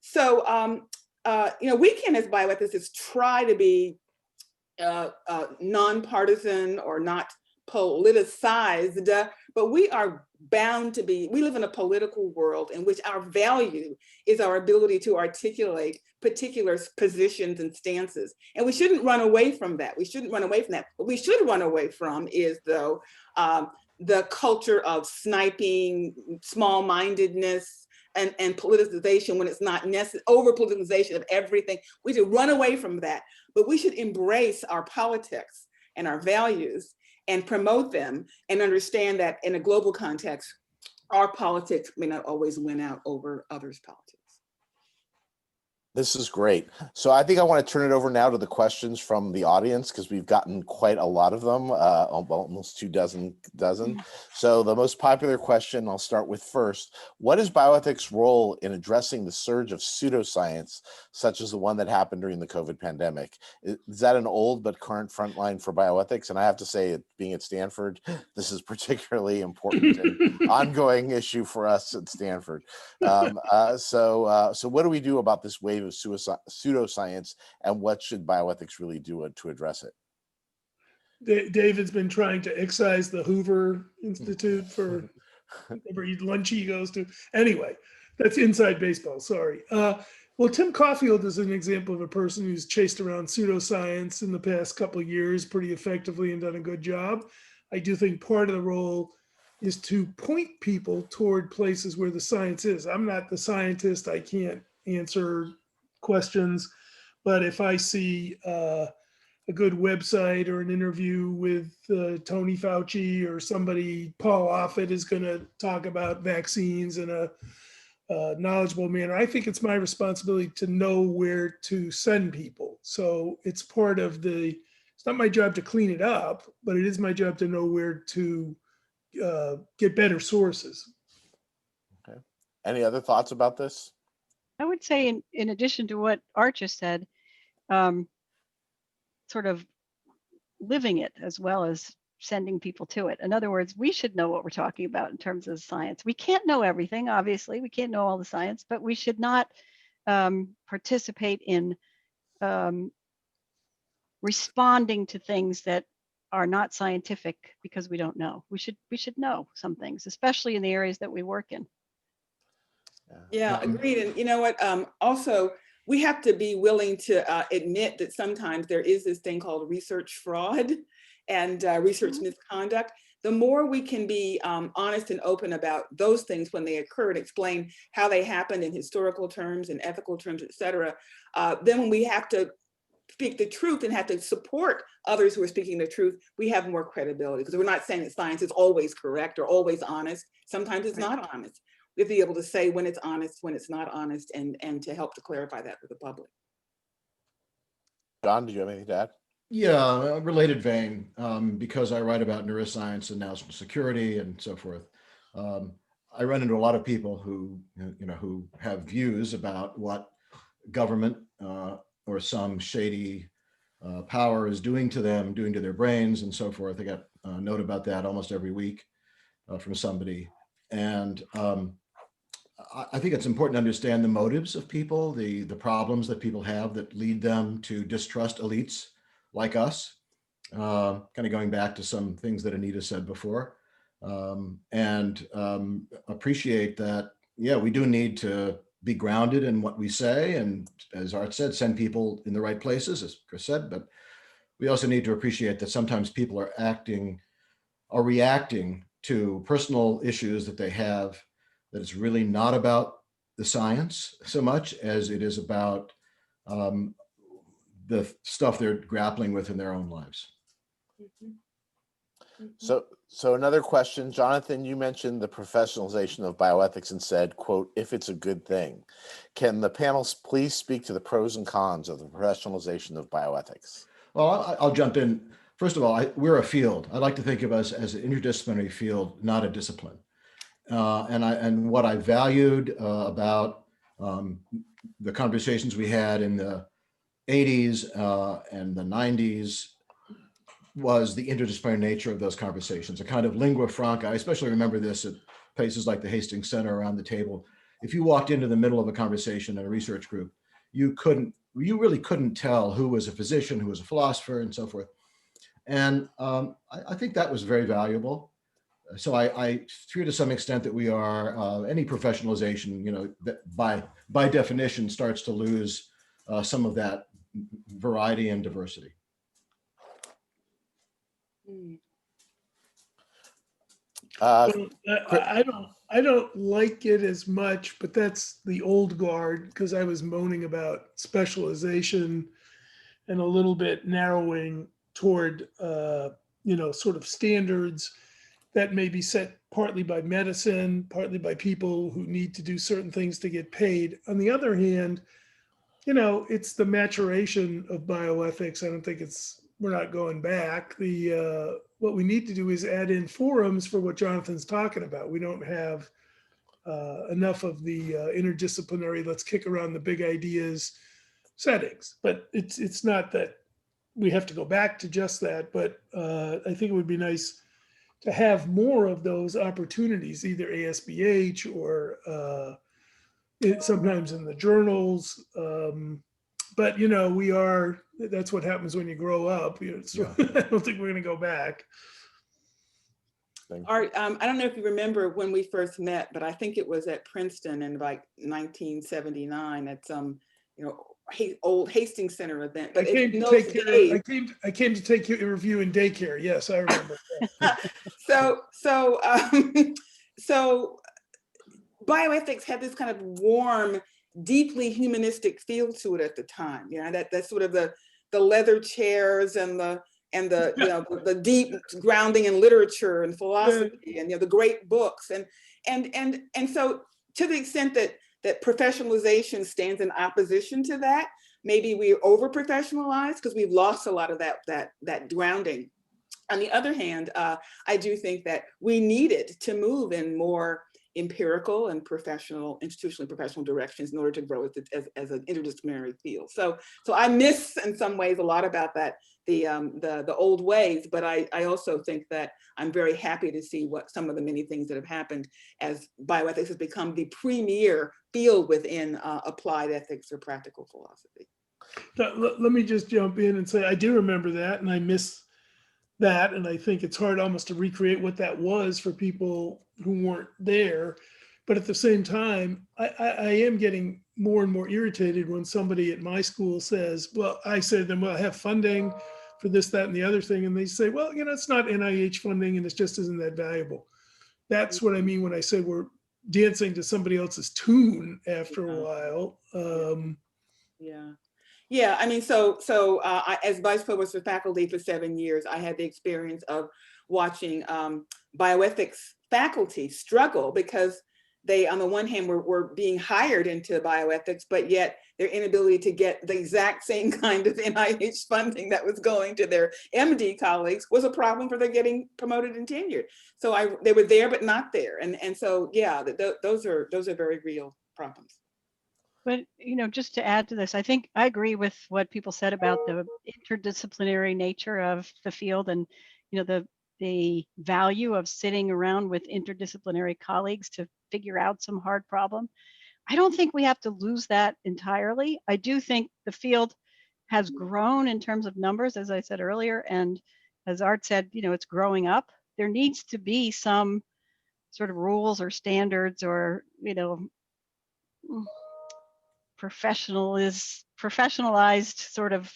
So, we can, as bioethicists, try to be nonpartisan or not politicized, but we are bound to be, we live in a political world in which our value is our ability to articulate particular positions and stances. And we shouldn't run away from that. We shouldn't run away from that. What we should run away from is, though, the culture of sniping, small-mindedness, and politicization when it's not necessary, over-politicization of everything. We should run away from that, but we should embrace our politics and our values and promote them and understand that in a global context, our politics may not always win out over others' politics. This is great. So I think I want to turn it over now to the questions from the audience, because we've gotten quite a lot of them, almost 24. So the most popular question I'll start with first: what is bioethics' role in addressing the surge of pseudoscience, such as the one that happened during the COVID pandemic? Is that an old but current frontline for bioethics? And I have to say, being at Stanford, this is particularly important and ongoing issue for us at Stanford. So what do we do about this wave of pseudoscience, and what should bioethics really do to address it? David's been trying to excise the Hoover Institute for every lunch he goes to. Anyway, that's inside baseball, sorry. Well, Tim Caulfield is an example of a person who's chased around pseudoscience in the past couple of years pretty effectively and done a good job. I do think part of the role is to point people toward places where the science is. I'm not the scientist, I can't answer questions, but if I see a good website or an interview with Tony Fauci or somebody, Paul Offit is going to talk about vaccines in a knowledgeable manner, I think it's my responsibility to know where to send people. So it's part of it's not my job to clean it up, but it is my job to know where to get better sources. Okay. Any other thoughts about this? I would say, in addition to what Art just said, sort of living it as well as sending people to it. In other words, we should know what we're talking about in terms of science. We can't know everything, obviously. We can't know all the science, but we should not participate in responding to things that are not scientific because we don't know. We should know some things, especially in the areas that we work in. Yeah, agreed. And you know what? Also, we have to be willing to admit that sometimes there is this thing called research fraud and research misconduct. The more we can be honest and open about those things when they occur and explain how they happened in historical terms and ethical terms, et cetera, then when we have to speak the truth and have to support others who are speaking the truth, we have more credibility, because we're not saying that science is always correct or always honest. Sometimes it's not honest. We have to be able to say when it's honest, when it's not honest, and to help to clarify that for the public. John, do you have anything to add? Yeah, a related vein, because I write about neuroscience and national security and so forth. I run into a lot of people who, who have views about what government or some shady power is doing to them, doing to their brains and so forth. I get a note about that almost every week from somebody. And I think it's important to understand the motives of people, the problems that people have that lead them to distrust elites like us, kind of going back to some things that Anita said before, and appreciate that, yeah, we do need to be grounded in what we say. And as Art said, send people in the right places, as Chris said, but we also need to appreciate that sometimes people are reacting to personal issues that they have, that it's really not about the science so much as it is about the stuff they're grappling with in their own lives. So another question, Jonathan, you mentioned the professionalization of bioethics and said, quote, if it's a good thing. Can the panelists please speak to the pros and cons of the professionalization of bioethics? Well, I'll jump in. First of all, we're a field. I like to think of us as an interdisciplinary field, not a discipline. And what I valued about the conversations we had in the 80s and the 90s was the interdisciplinary nature of those conversations, a kind of lingua franca. I especially remember this at places like the Hastings Center around the table. If you walked into the middle of a conversation in a research group, you really couldn't tell who was a physician, who was a philosopher, and so forth. And I think that was very valuable. So I fear to some extent that we are, any professionalization, that by definition starts to lose some of that variety and diversity. I don't like it as much, but that's the old guard, because I was moaning about specialization and a little bit narrowing toward sort of standards that may be set partly by medicine, partly by people who need to do certain things to get paid. On the other hand, it's the maturation of bioethics. I don't think we're not going back. What we need to do is add in forums for what Jonathan's talking about. We don't have enough of the interdisciplinary, let's kick around the big ideas settings. But it's not that we have to go back to just that, but I think it would be nice to have more of those opportunities, either ASBH or sometimes in the journals. But that's what happens when you grow up. So I don't think we're going to go back. Art, I don't know if you remember when we first met, but I think it was at Princeton in like 1979 at some, old Hastings Center event. But I came to take your review in daycare. Yes, I remember. So bioethics had this kind of warm, deeply humanistic feel to it at the time. That's sort of the leather chairs and the deep grounding in literature and philosophy and the great books and so to the extent that professionalization stands in opposition to that, maybe we're over professionalized because we've lost a lot of that grounding. On the other hand, I do think that we needed to move in more empirical and institutionally professional directions in order to grow as an interdisciplinary field. So I miss in some ways a lot about that, the old ways, but I also think that I'm very happy to see what some of the many things that have happened as bioethics has become the premier field within applied ethics or practical philosophy. Let me just jump in and say I do remember that, and I miss that, and I think it's hard almost to recreate what that was for people who weren't there. But at the same time, I am getting more and more irritated when somebody at my school says, well, I say to them, well, I have funding for this, that, and the other thing. And they say, well, it's not NIH funding and it just isn't that valuable. That's what I mean when I say we're dancing to somebody else's tune after a while. Yeah, I mean, so as vice provost for faculty for 7 years, I had the experience of watching bioethics faculty struggle because they, on the one hand, were being hired into bioethics, but yet their inability to get the exact same kind of NIH funding that was going to their MD colleagues was a problem for their getting promoted and tenured. So they were there, but not there. And so, yeah, those are very real problems. But, just to add to this, I think I agree with what people said about the interdisciplinary nature of the field and, the value of sitting around with interdisciplinary colleagues to figure out some hard problem. I don't think we have to lose that entirely. I do think the field has grown in terms of numbers, as I said earlier, and as Art said, it's growing up. There needs to be some sort of rules or standards or, professionalized sort of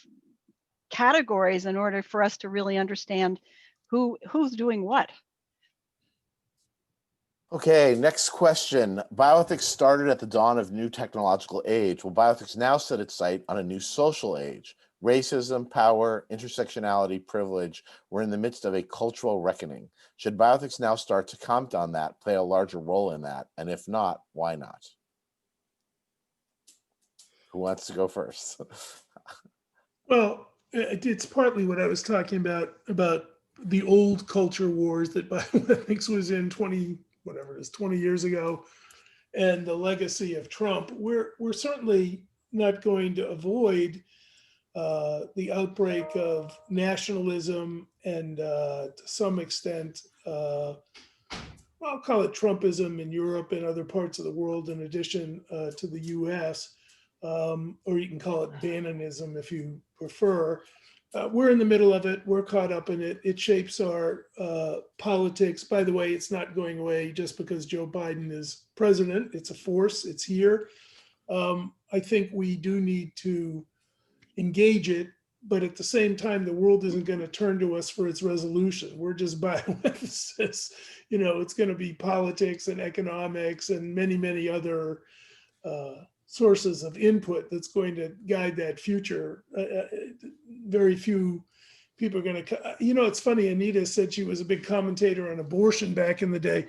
categories in order for us to really understand who's doing what. Okay, next question. Bioethics started at the dawn of new technological age. Will bioethics now set its sight on a new social age? Racism, power, intersectionality, privilege, we're in the midst of a cultural reckoning. Should bioethics now start to comment on that, play a larger role in that? And if not, why not? Who wants to go first? Well, it's partly what I was talking about the old culture wars that bioethics was in 20 years ago, and the legacy of Trump. We're certainly not going to avoid the outbreak of nationalism and to some extent, I'll call it Trumpism in Europe and other parts of the world in addition to the US, or you can call it Bannonism if you prefer. We're in the middle of it. We're caught up in it. It shapes our politics. By the way, it's not going away just because Joe Biden is president. It's a force. It's here. I think we do need to engage it, but at the same time, the world isn't going to turn to us for its resolution. We're just bioethicists. It's going to be politics and economics and many, many other sources of input that's going to guide that future. Very few people are going to, it's funny, Anita said she was a big commentator on abortion back in the day.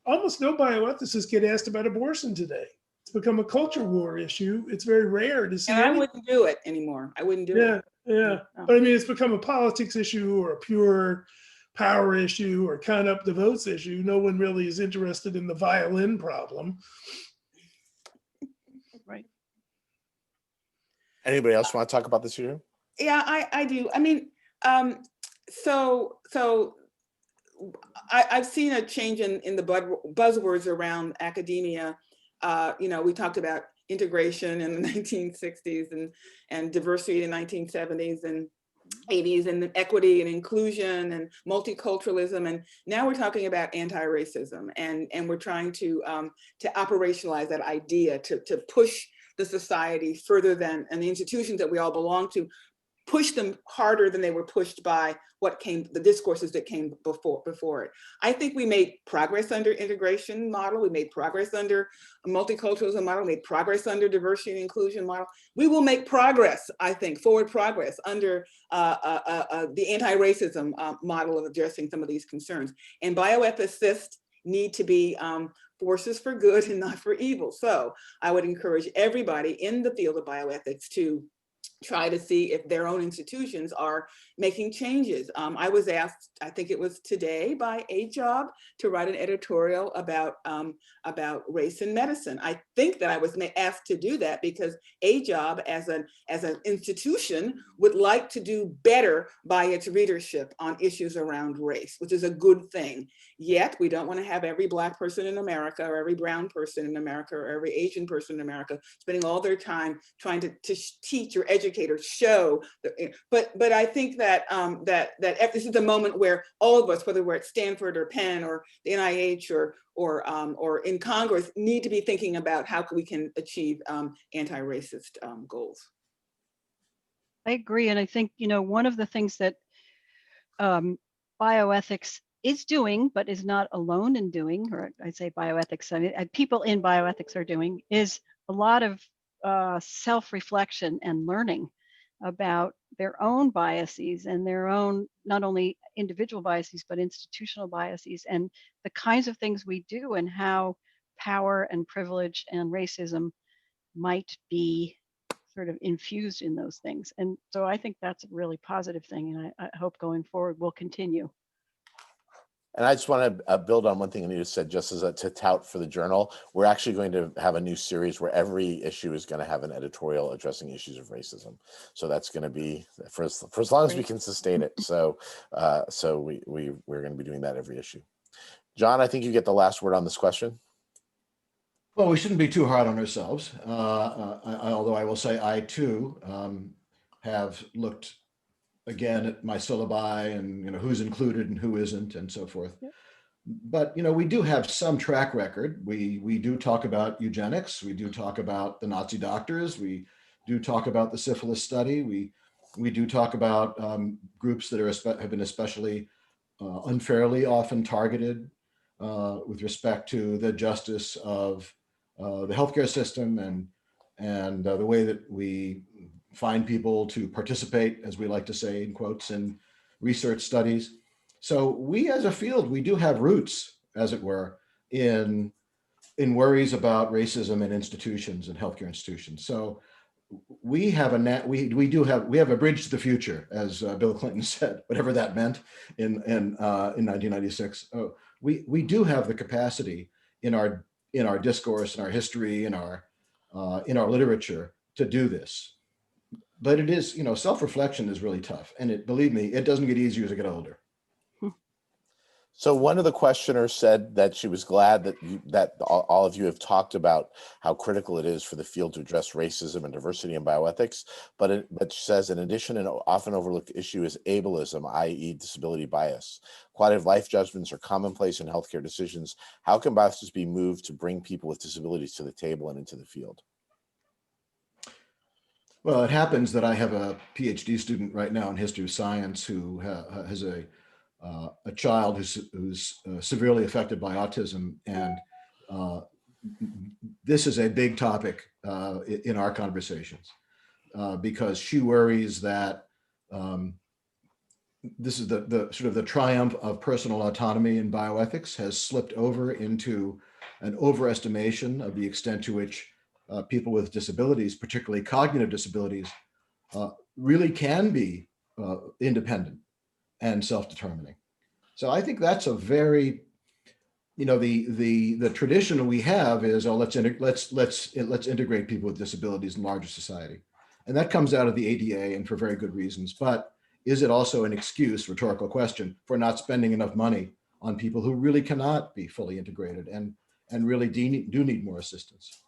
Almost no bioethicists get asked about abortion today. It's become a culture war issue. It's very rare to see. And I wouldn't do it anymore. I wouldn't do it. Yeah. But I mean, it's become a politics issue or a pure power issue or count up the votes issue. No one really is interested in the violin problem. Right. Anybody else want to talk about this here? Yeah, I do. I mean, so I've seen a change in the buzzwords around academia. We talked about integration in the 1960s and diversity in the 1970s and 80s and equity and inclusion and multiculturalism. And now we're talking about anti-racism and we're trying to operationalize that idea to push the society further than, and the institutions that we all belong to, push them harder than they were pushed by the discourses that came before it. I think we made progress under integration model. We made progress under a multiculturalism model. We made progress under diversity and inclusion model. We will make progress, I think, forward progress under the anti-racism model of addressing some of these concerns. And bioethicists need to be forces for good and not for evil. So I would encourage everybody in the field of bioethics to try to see if their own institutions are making changes. I was asked, I think it was today by AJOB, to write an editorial about race in medicine. I think that I was asked to do that because AJOB as an institution would like to do better by its readership on issues around race, which is a good thing. Yet we don't want to have every Black person in America or every brown person in America or every Asian person in America spending all their time trying to teach or educate or show. But I think that that this is the moment where all of us, whether we're at Stanford or Penn or the NIH or in Congress, need to be thinking about how we can achieve anti-racist goals. I agree, and I think one of the things that bioethics is doing, but is not alone in doing, or I say bioethics, I mean, people in bioethics are doing, is a lot of self-reflection and learning about their own biases and their own, not only individual biases, but institutional biases and the kinds of things we do and how power and privilege and racism might be sort of infused in those things. And so I think that's a really positive thing. And I hope going forward will continue. And I just want to build on one thing Anita said, just as to tout for the journal. We're actually going to have a new series where every issue is going to have an editorial addressing issues of racism. So that's going to be for as long as we can sustain it. So we're going to be doing that every issue. John, I think you get the last word on this question. Well, we shouldn't be too hard on ourselves. Although I will say I too have looked again at my syllabi and who's included and who isn't and so forth. Yep. But we do have some track record. We do talk about eugenics. We do talk about the Nazi doctors. We do talk about the syphilis study. We do talk about groups that have been especially unfairly often targeted with respect to the justice of the healthcare system and the way that we find people to participate, as we like to say in quotes, in research studies. So we as a field, we do have roots, as it were, in worries about racism in institutions and healthcare institutions. So we have a bridge to the future, as Bill Clinton said, whatever that meant in 1996. We do have the capacity in our discourse, in our history, in our literature to do this. But it is, self-reflection is really tough. And believe me, it doesn't get easier as I get older. So one of the questioners said that she was glad that all of you have talked about how critical it is for the field to address racism and diversity in bioethics. But she says, in addition, an often overlooked issue is ableism, i.e. disability bias. Quality of life judgments are commonplace in healthcare decisions. How can bioethics be moved to bring people with disabilities to the table and into the field? Well, it happens that I have a PhD student right now in history of science who has a child who's severely affected by autism, and this is a big topic in our conversations because she worries that this is the sort of the triumph of personal autonomy in bioethics has slipped over into an overestimation of the extent to which people with disabilities, particularly cognitive disabilities, really can be independent and self-determining. So I think that's a very, the tradition we have is, let's integrate people with disabilities in larger society, and that comes out of the ADA and for very good reasons. But is it also an excuse, rhetorical question, for not spending enough money on people who really cannot be fully integrated and really do need more assistance?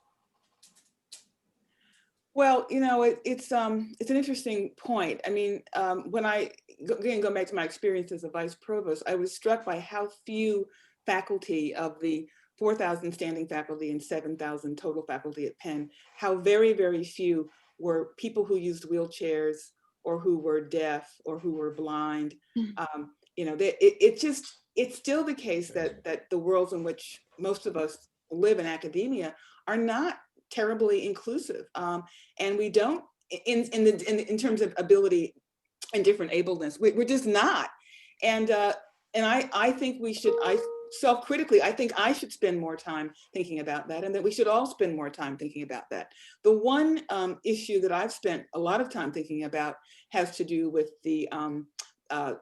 Well, it's an interesting point. I mean, when I go back to my experience as a vice provost, I was struck by how few faculty of the 4,000 standing faculty and 7,000 total faculty at Penn, how very, very few were people who used wheelchairs or who were deaf or who were blind. It's still the case that the worlds in which most of us live in academia are not terribly inclusive, and we don't in terms of ability and different ableness. We're just not, and I think we should. Self-critically, I think I should spend more time thinking about that, and that we should all spend more time thinking about that. The one issue that I've spent a lot of time thinking about has to do with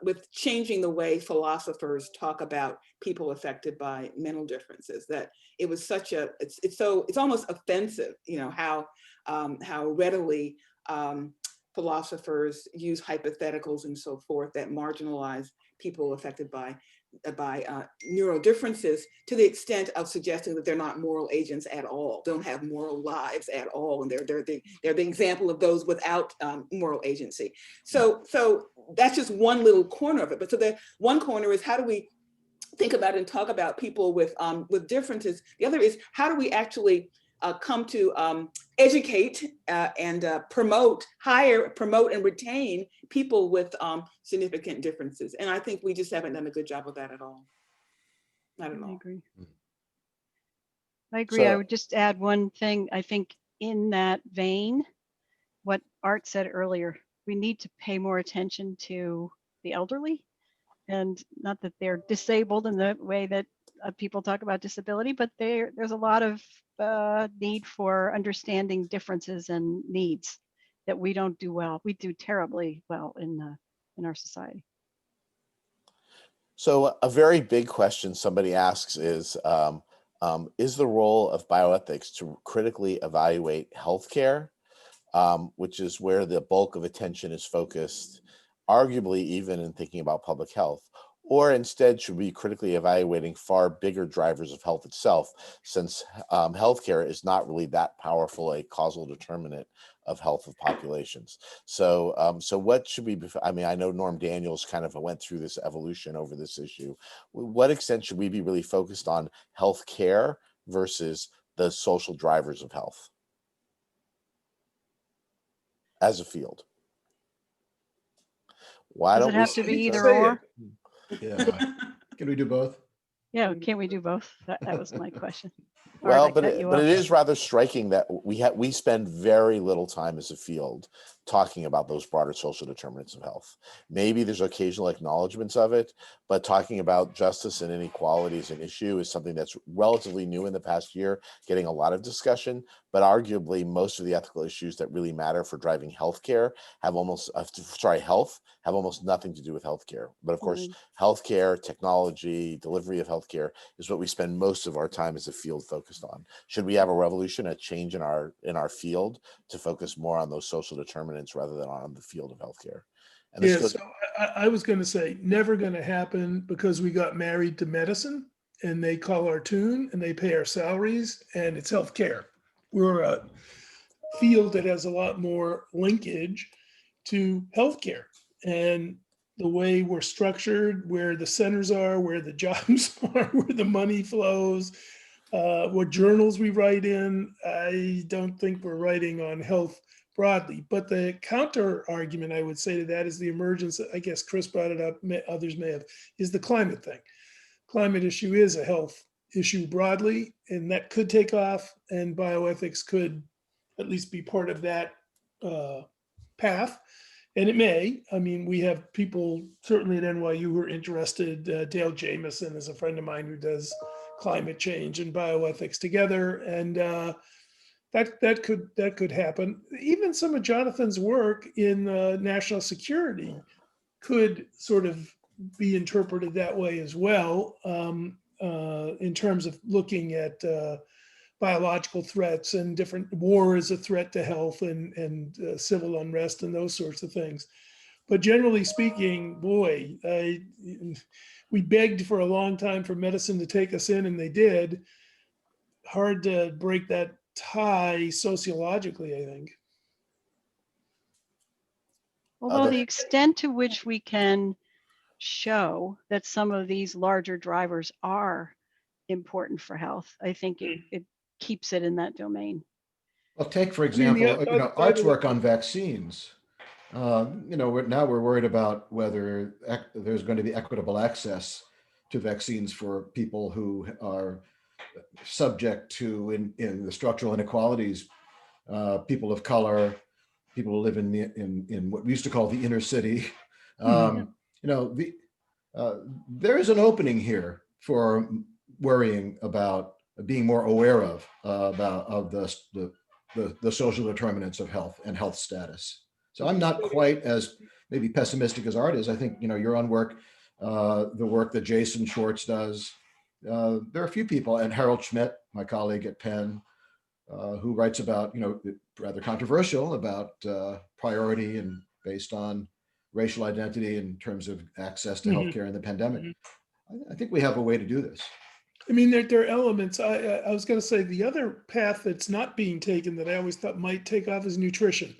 with changing the way philosophers talk about people affected by mental differences. That it was such a, it's almost offensive, how readily philosophers use hypotheticals and so forth that marginalize people affected by neural differences, to the extent of suggesting that they're not moral agents at all, don't have moral lives at all, and they're the example of those without moral agency. So that's just one little corner of it. But so the one corner is, how do we think about and talk about people with differences? The other is, how do we actually come to educate and promote and retain people with significant differences? And I think we just haven't done a good job of that at all. Not at all. I agree. I would just add one thing. I think in that vein, what Art said earlier, we need to pay more attention to the elderly, and not that they're disabled in the way that people talk about disability, but there's a lot of need for understanding differences and needs that we don't do well. We do terribly well in our society. So a very big question somebody asks is the role of bioethics to critically evaluate healthcare, which is where the bulk of attention is focused, arguably even in thinking about public health, or instead should we be critically evaluating far bigger drivers of health itself, since healthcare is not really that powerful a causal determinant of health of populations. So, so what should we be, I mean, I know Norm Daniels kind of went through this evolution over this issue. What extent should we be really focused on healthcare versus the social drivers of health as a field? Why Does don't it we have to be You either say it. or? Yeah. Can we do both? Yeah, can't we do both? That was my question. Well, Sorry, I cut you but off. it is rather striking that we spend very little time as a field talking about those broader social determinants of health. Maybe there's occasional acknowledgements of it, but talking about justice and inequality as an issue is something that's relatively new in the past year, getting a lot of discussion, but arguably most of the ethical issues that really matter for driving healthcare have almost, health have almost nothing to do with healthcare. But of course, healthcare, technology, delivery of healthcare is what we spend most of our time as a field focused on. Should we have a revolution, a change in our field to focus more on those social determinants rather than on the field of healthcare? And Yeah, so I was going to say never going to happen, because we got married to medicine and they call our tune and they pay our salaries, and it's healthcare. We're a field that has a lot more linkage to healthcare, and the way we're structured, where the centers are, where the jobs are, where the money flows, what journals we write in. I don't think we're writing on health broadly. But the counter argument I would say to that is the emergence, I guess Chris brought it up, others may have, is the climate thing. Climate issue is a health issue broadly, and that could take off, and bioethics could at least be part of that path. And it may. I mean, we have people certainly at NYU who are interested. Dale Jamieson is a friend of mine who does climate change and bioethics together, and that could happen. Even some of Jonathan's work in national security could sort of be interpreted that way as well, in terms of looking at biological threats and different war as a threat to health and civil unrest and those sorts of things. But generally speaking, boy, we begged for a long time for medicine to take us in, and they did. Hard to break that tie sociologically, I think. Although the extent to which we can show that some of these larger drivers are important for health, I think it keeps it in that domain. Well, take, for example, Art's work on vaccines. Now we're worried about whether there's going to be equitable access to vaccines for people who are subject to, in the structural inequalities, people of color, people who live in what we used to call the inner city. There is an opening here for worrying about, being more aware of the social determinants of health and health status. So I'm not quite as maybe pessimistic as Art is. I think your own work, the work that Jason Schwartz does. There are a few people, and Harold Schmidt, my colleague at Penn, who writes about, rather controversial about priority and based on racial identity in terms of access to healthcare in the pandemic. I think we have a way to do this. I mean, there are elements. I was going to say the other path that's not being taken that I always thought might take off is nutrition,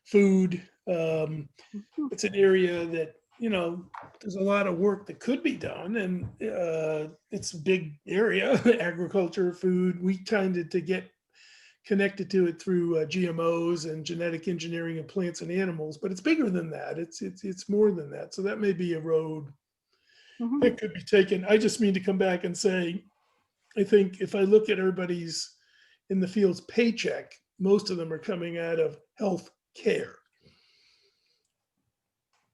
food. It's an area that, there's a lot of work that could be done, and it's a big area, agriculture, food. We tended to get connected to it through GMOs and genetic engineering of plants and animals, but it's bigger than that. It's more than that. So that may be a road that could be taken. I just mean to come back and say, I think if I look at everybody's in the field's paycheck, most of them are coming out of health care.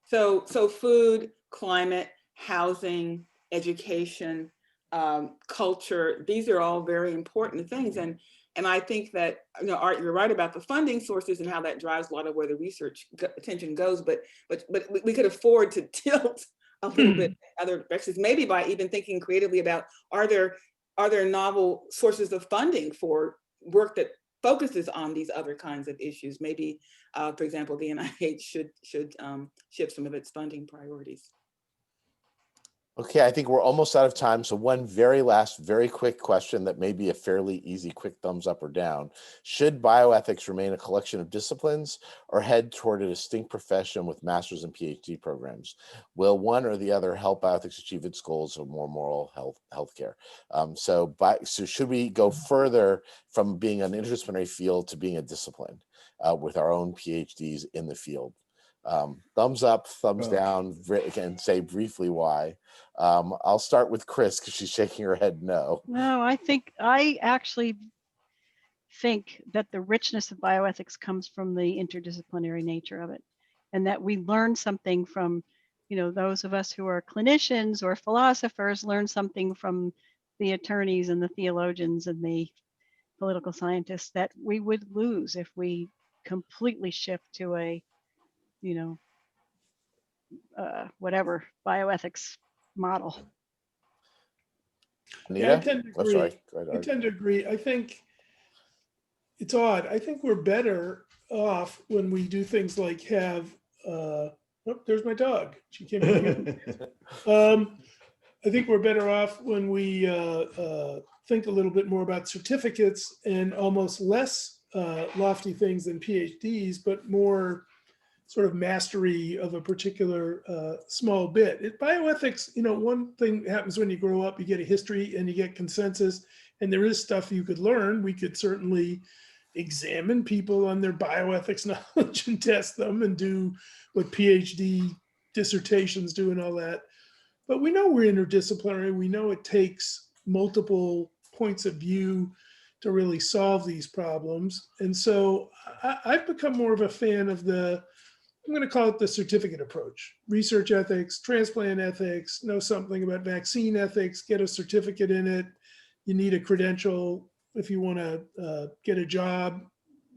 So food, climate, housing, education, culture. These are all very important things. And I think that, Art, you're right about the funding sources and how that drives a lot of where the research attention goes. But we could afford to tilt a little bit other directions, maybe by even thinking creatively about, are there novel sources of funding for work that focuses on these other kinds of issues? Maybe, for example, the NIH should shift some of its funding priorities. Okay, I think we're almost out of time. So one very last, very quick question that may be a fairly easy, quick thumbs up or down. Should bioethics remain a collection of disciplines or head toward a distinct profession with master's and PhD programs? Will one or the other help bioethics achieve its goals of more moral healthcare? So should we go further from being an interdisciplinary field to being a discipline with our own PhDs in the field? Thumbs up, thumbs down, and say briefly why. I'll start with Chris because she's shaking her head no. No, I actually think that the richness of bioethics comes from the interdisciplinary nature of it, and that we learn something from, those of us who are clinicians or philosophers learn something from the attorneys and the theologians and the political scientists that we would lose if we completely shift to a whatever bioethics model. Anita? Yeah, I tend to agree. Sorry. Go ahead, I tend to agree. I think it's odd. I think we're better off when we do things like have, oh, there's my dog. She came in. I think we're better off when we think a little bit more about certificates and almost less lofty things than PhDs, but more sort of mastery of a particular small bit. Bioethics, one thing happens when you grow up, you get a history and you get consensus, and there is stuff you could learn. We could certainly examine people on their bioethics knowledge and test them and do what PhD dissertations do and all that. But we know we're interdisciplinary. We know it takes multiple points of view to really solve these problems. And so I've become more of a fan of I'm going to call it the certificate approach. Research ethics, transplant ethics, know something about vaccine ethics, get a certificate in it. You need a credential if you want to get a job,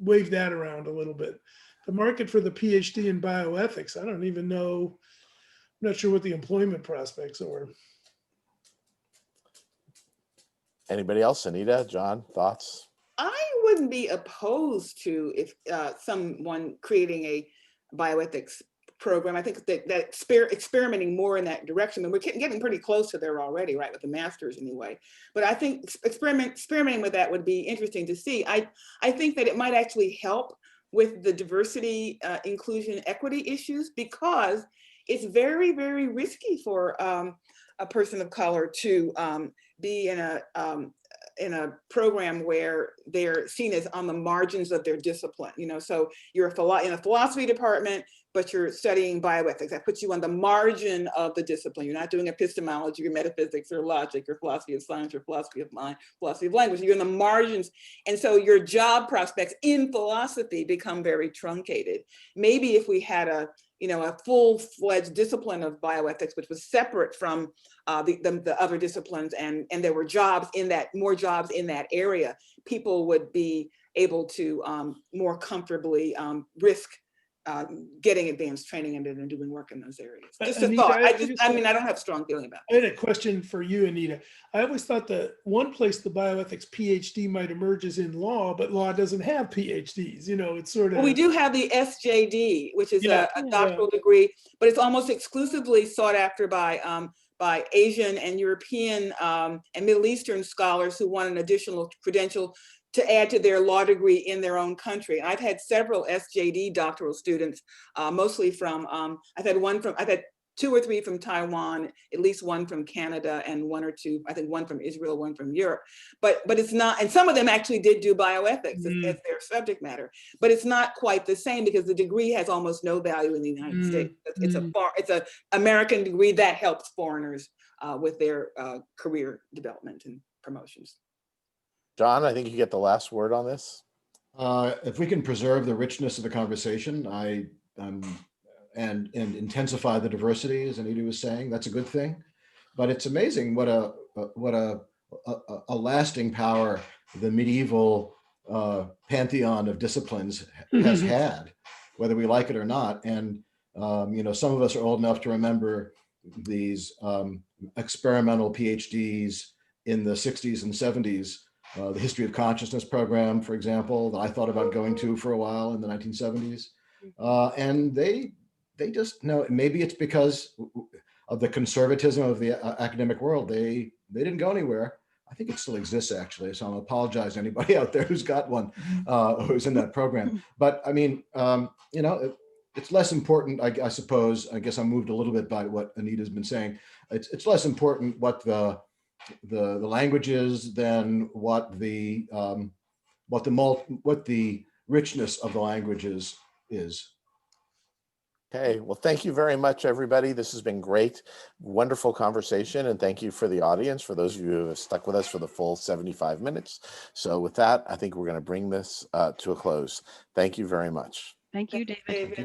wave that around a little bit. The market for the PhD in bioethics, I don't even know, I'm not sure what the employment prospects are. Anybody else? Anita, John, thoughts? I wouldn't be opposed to if someone creating a bioethics program. I think that experimenting more in that direction, and we're getting pretty close to there already, right, with the masters anyway. But I think experimenting with that would be interesting to see. I think that it might actually help with the diversity, inclusion, equity issues, because it's very, very risky for a person of color to be in a program where they're seen as on the margins of their discipline. So you're in a philosophy department, but you're studying bioethics. That puts you on the margin of the discipline. You're not doing epistemology or metaphysics or logic or philosophy of science or philosophy of mind, philosophy of language. You're in the margins. And so your job prospects in philosophy become very truncated. Maybe if we had a full-fledged discipline of bioethics, which was separate from the other disciplines, and there were more jobs in that area, people would be able to more comfortably risk getting advanced training and then doing work in those areas. Just a Anita, thought. I don't have a strong feeling about it. I had a question for you, Anita. I always thought that one place the bioethics PhD might emerge is in law, but law doesn't have PhDs. It's sort of. Well, we do have the SJD, which is a doctoral degree, but it's almost exclusively sought after by Asian and European and Middle Eastern scholars who want an additional credential to add to their law degree in their own country. And I've had several SJD doctoral students, mostly from, I've had 2 or 3 from Taiwan, at least 1 from Canada, and 1 or 2, I think 1 from Israel, 1 from Europe. But it's not, and some of them actually did do bioethics as their subject matter, but it's not quite the same because the degree has almost no value in the United States. It's an American degree that helps foreigners with their career development and promotions. John, I think you get the last word on this. If we can preserve the richness of the conversation, and intensify the diversity, as Anita was saying, that's a good thing. But it's amazing what a a lasting power the medieval pantheon of disciplines has had, whether we like it or not. And some of us are old enough to remember these experimental PhDs in the 60s and 70s, the History of Consciousness program, for example, that I thought about going to for a while in the 1970s. And they just know, maybe it's because of the conservatism of the academic world, they didn't go anywhere. I think it still exists, actually. So I'll apologize to anybody out there who's got one, who's in that program. But I mean, it's less important, I suppose. I guess I'm moved a little bit by what Anita's been saying. It's less important what the language is than what the richness of the languages is. Okay, well, thank you very much, everybody. This has been great, wonderful conversation, and thank you for the audience, for those of you who have stuck with us for the full 75 minutes. So with that, I think we're going to bring this to a close. Thank you very much. Thank you, David. David.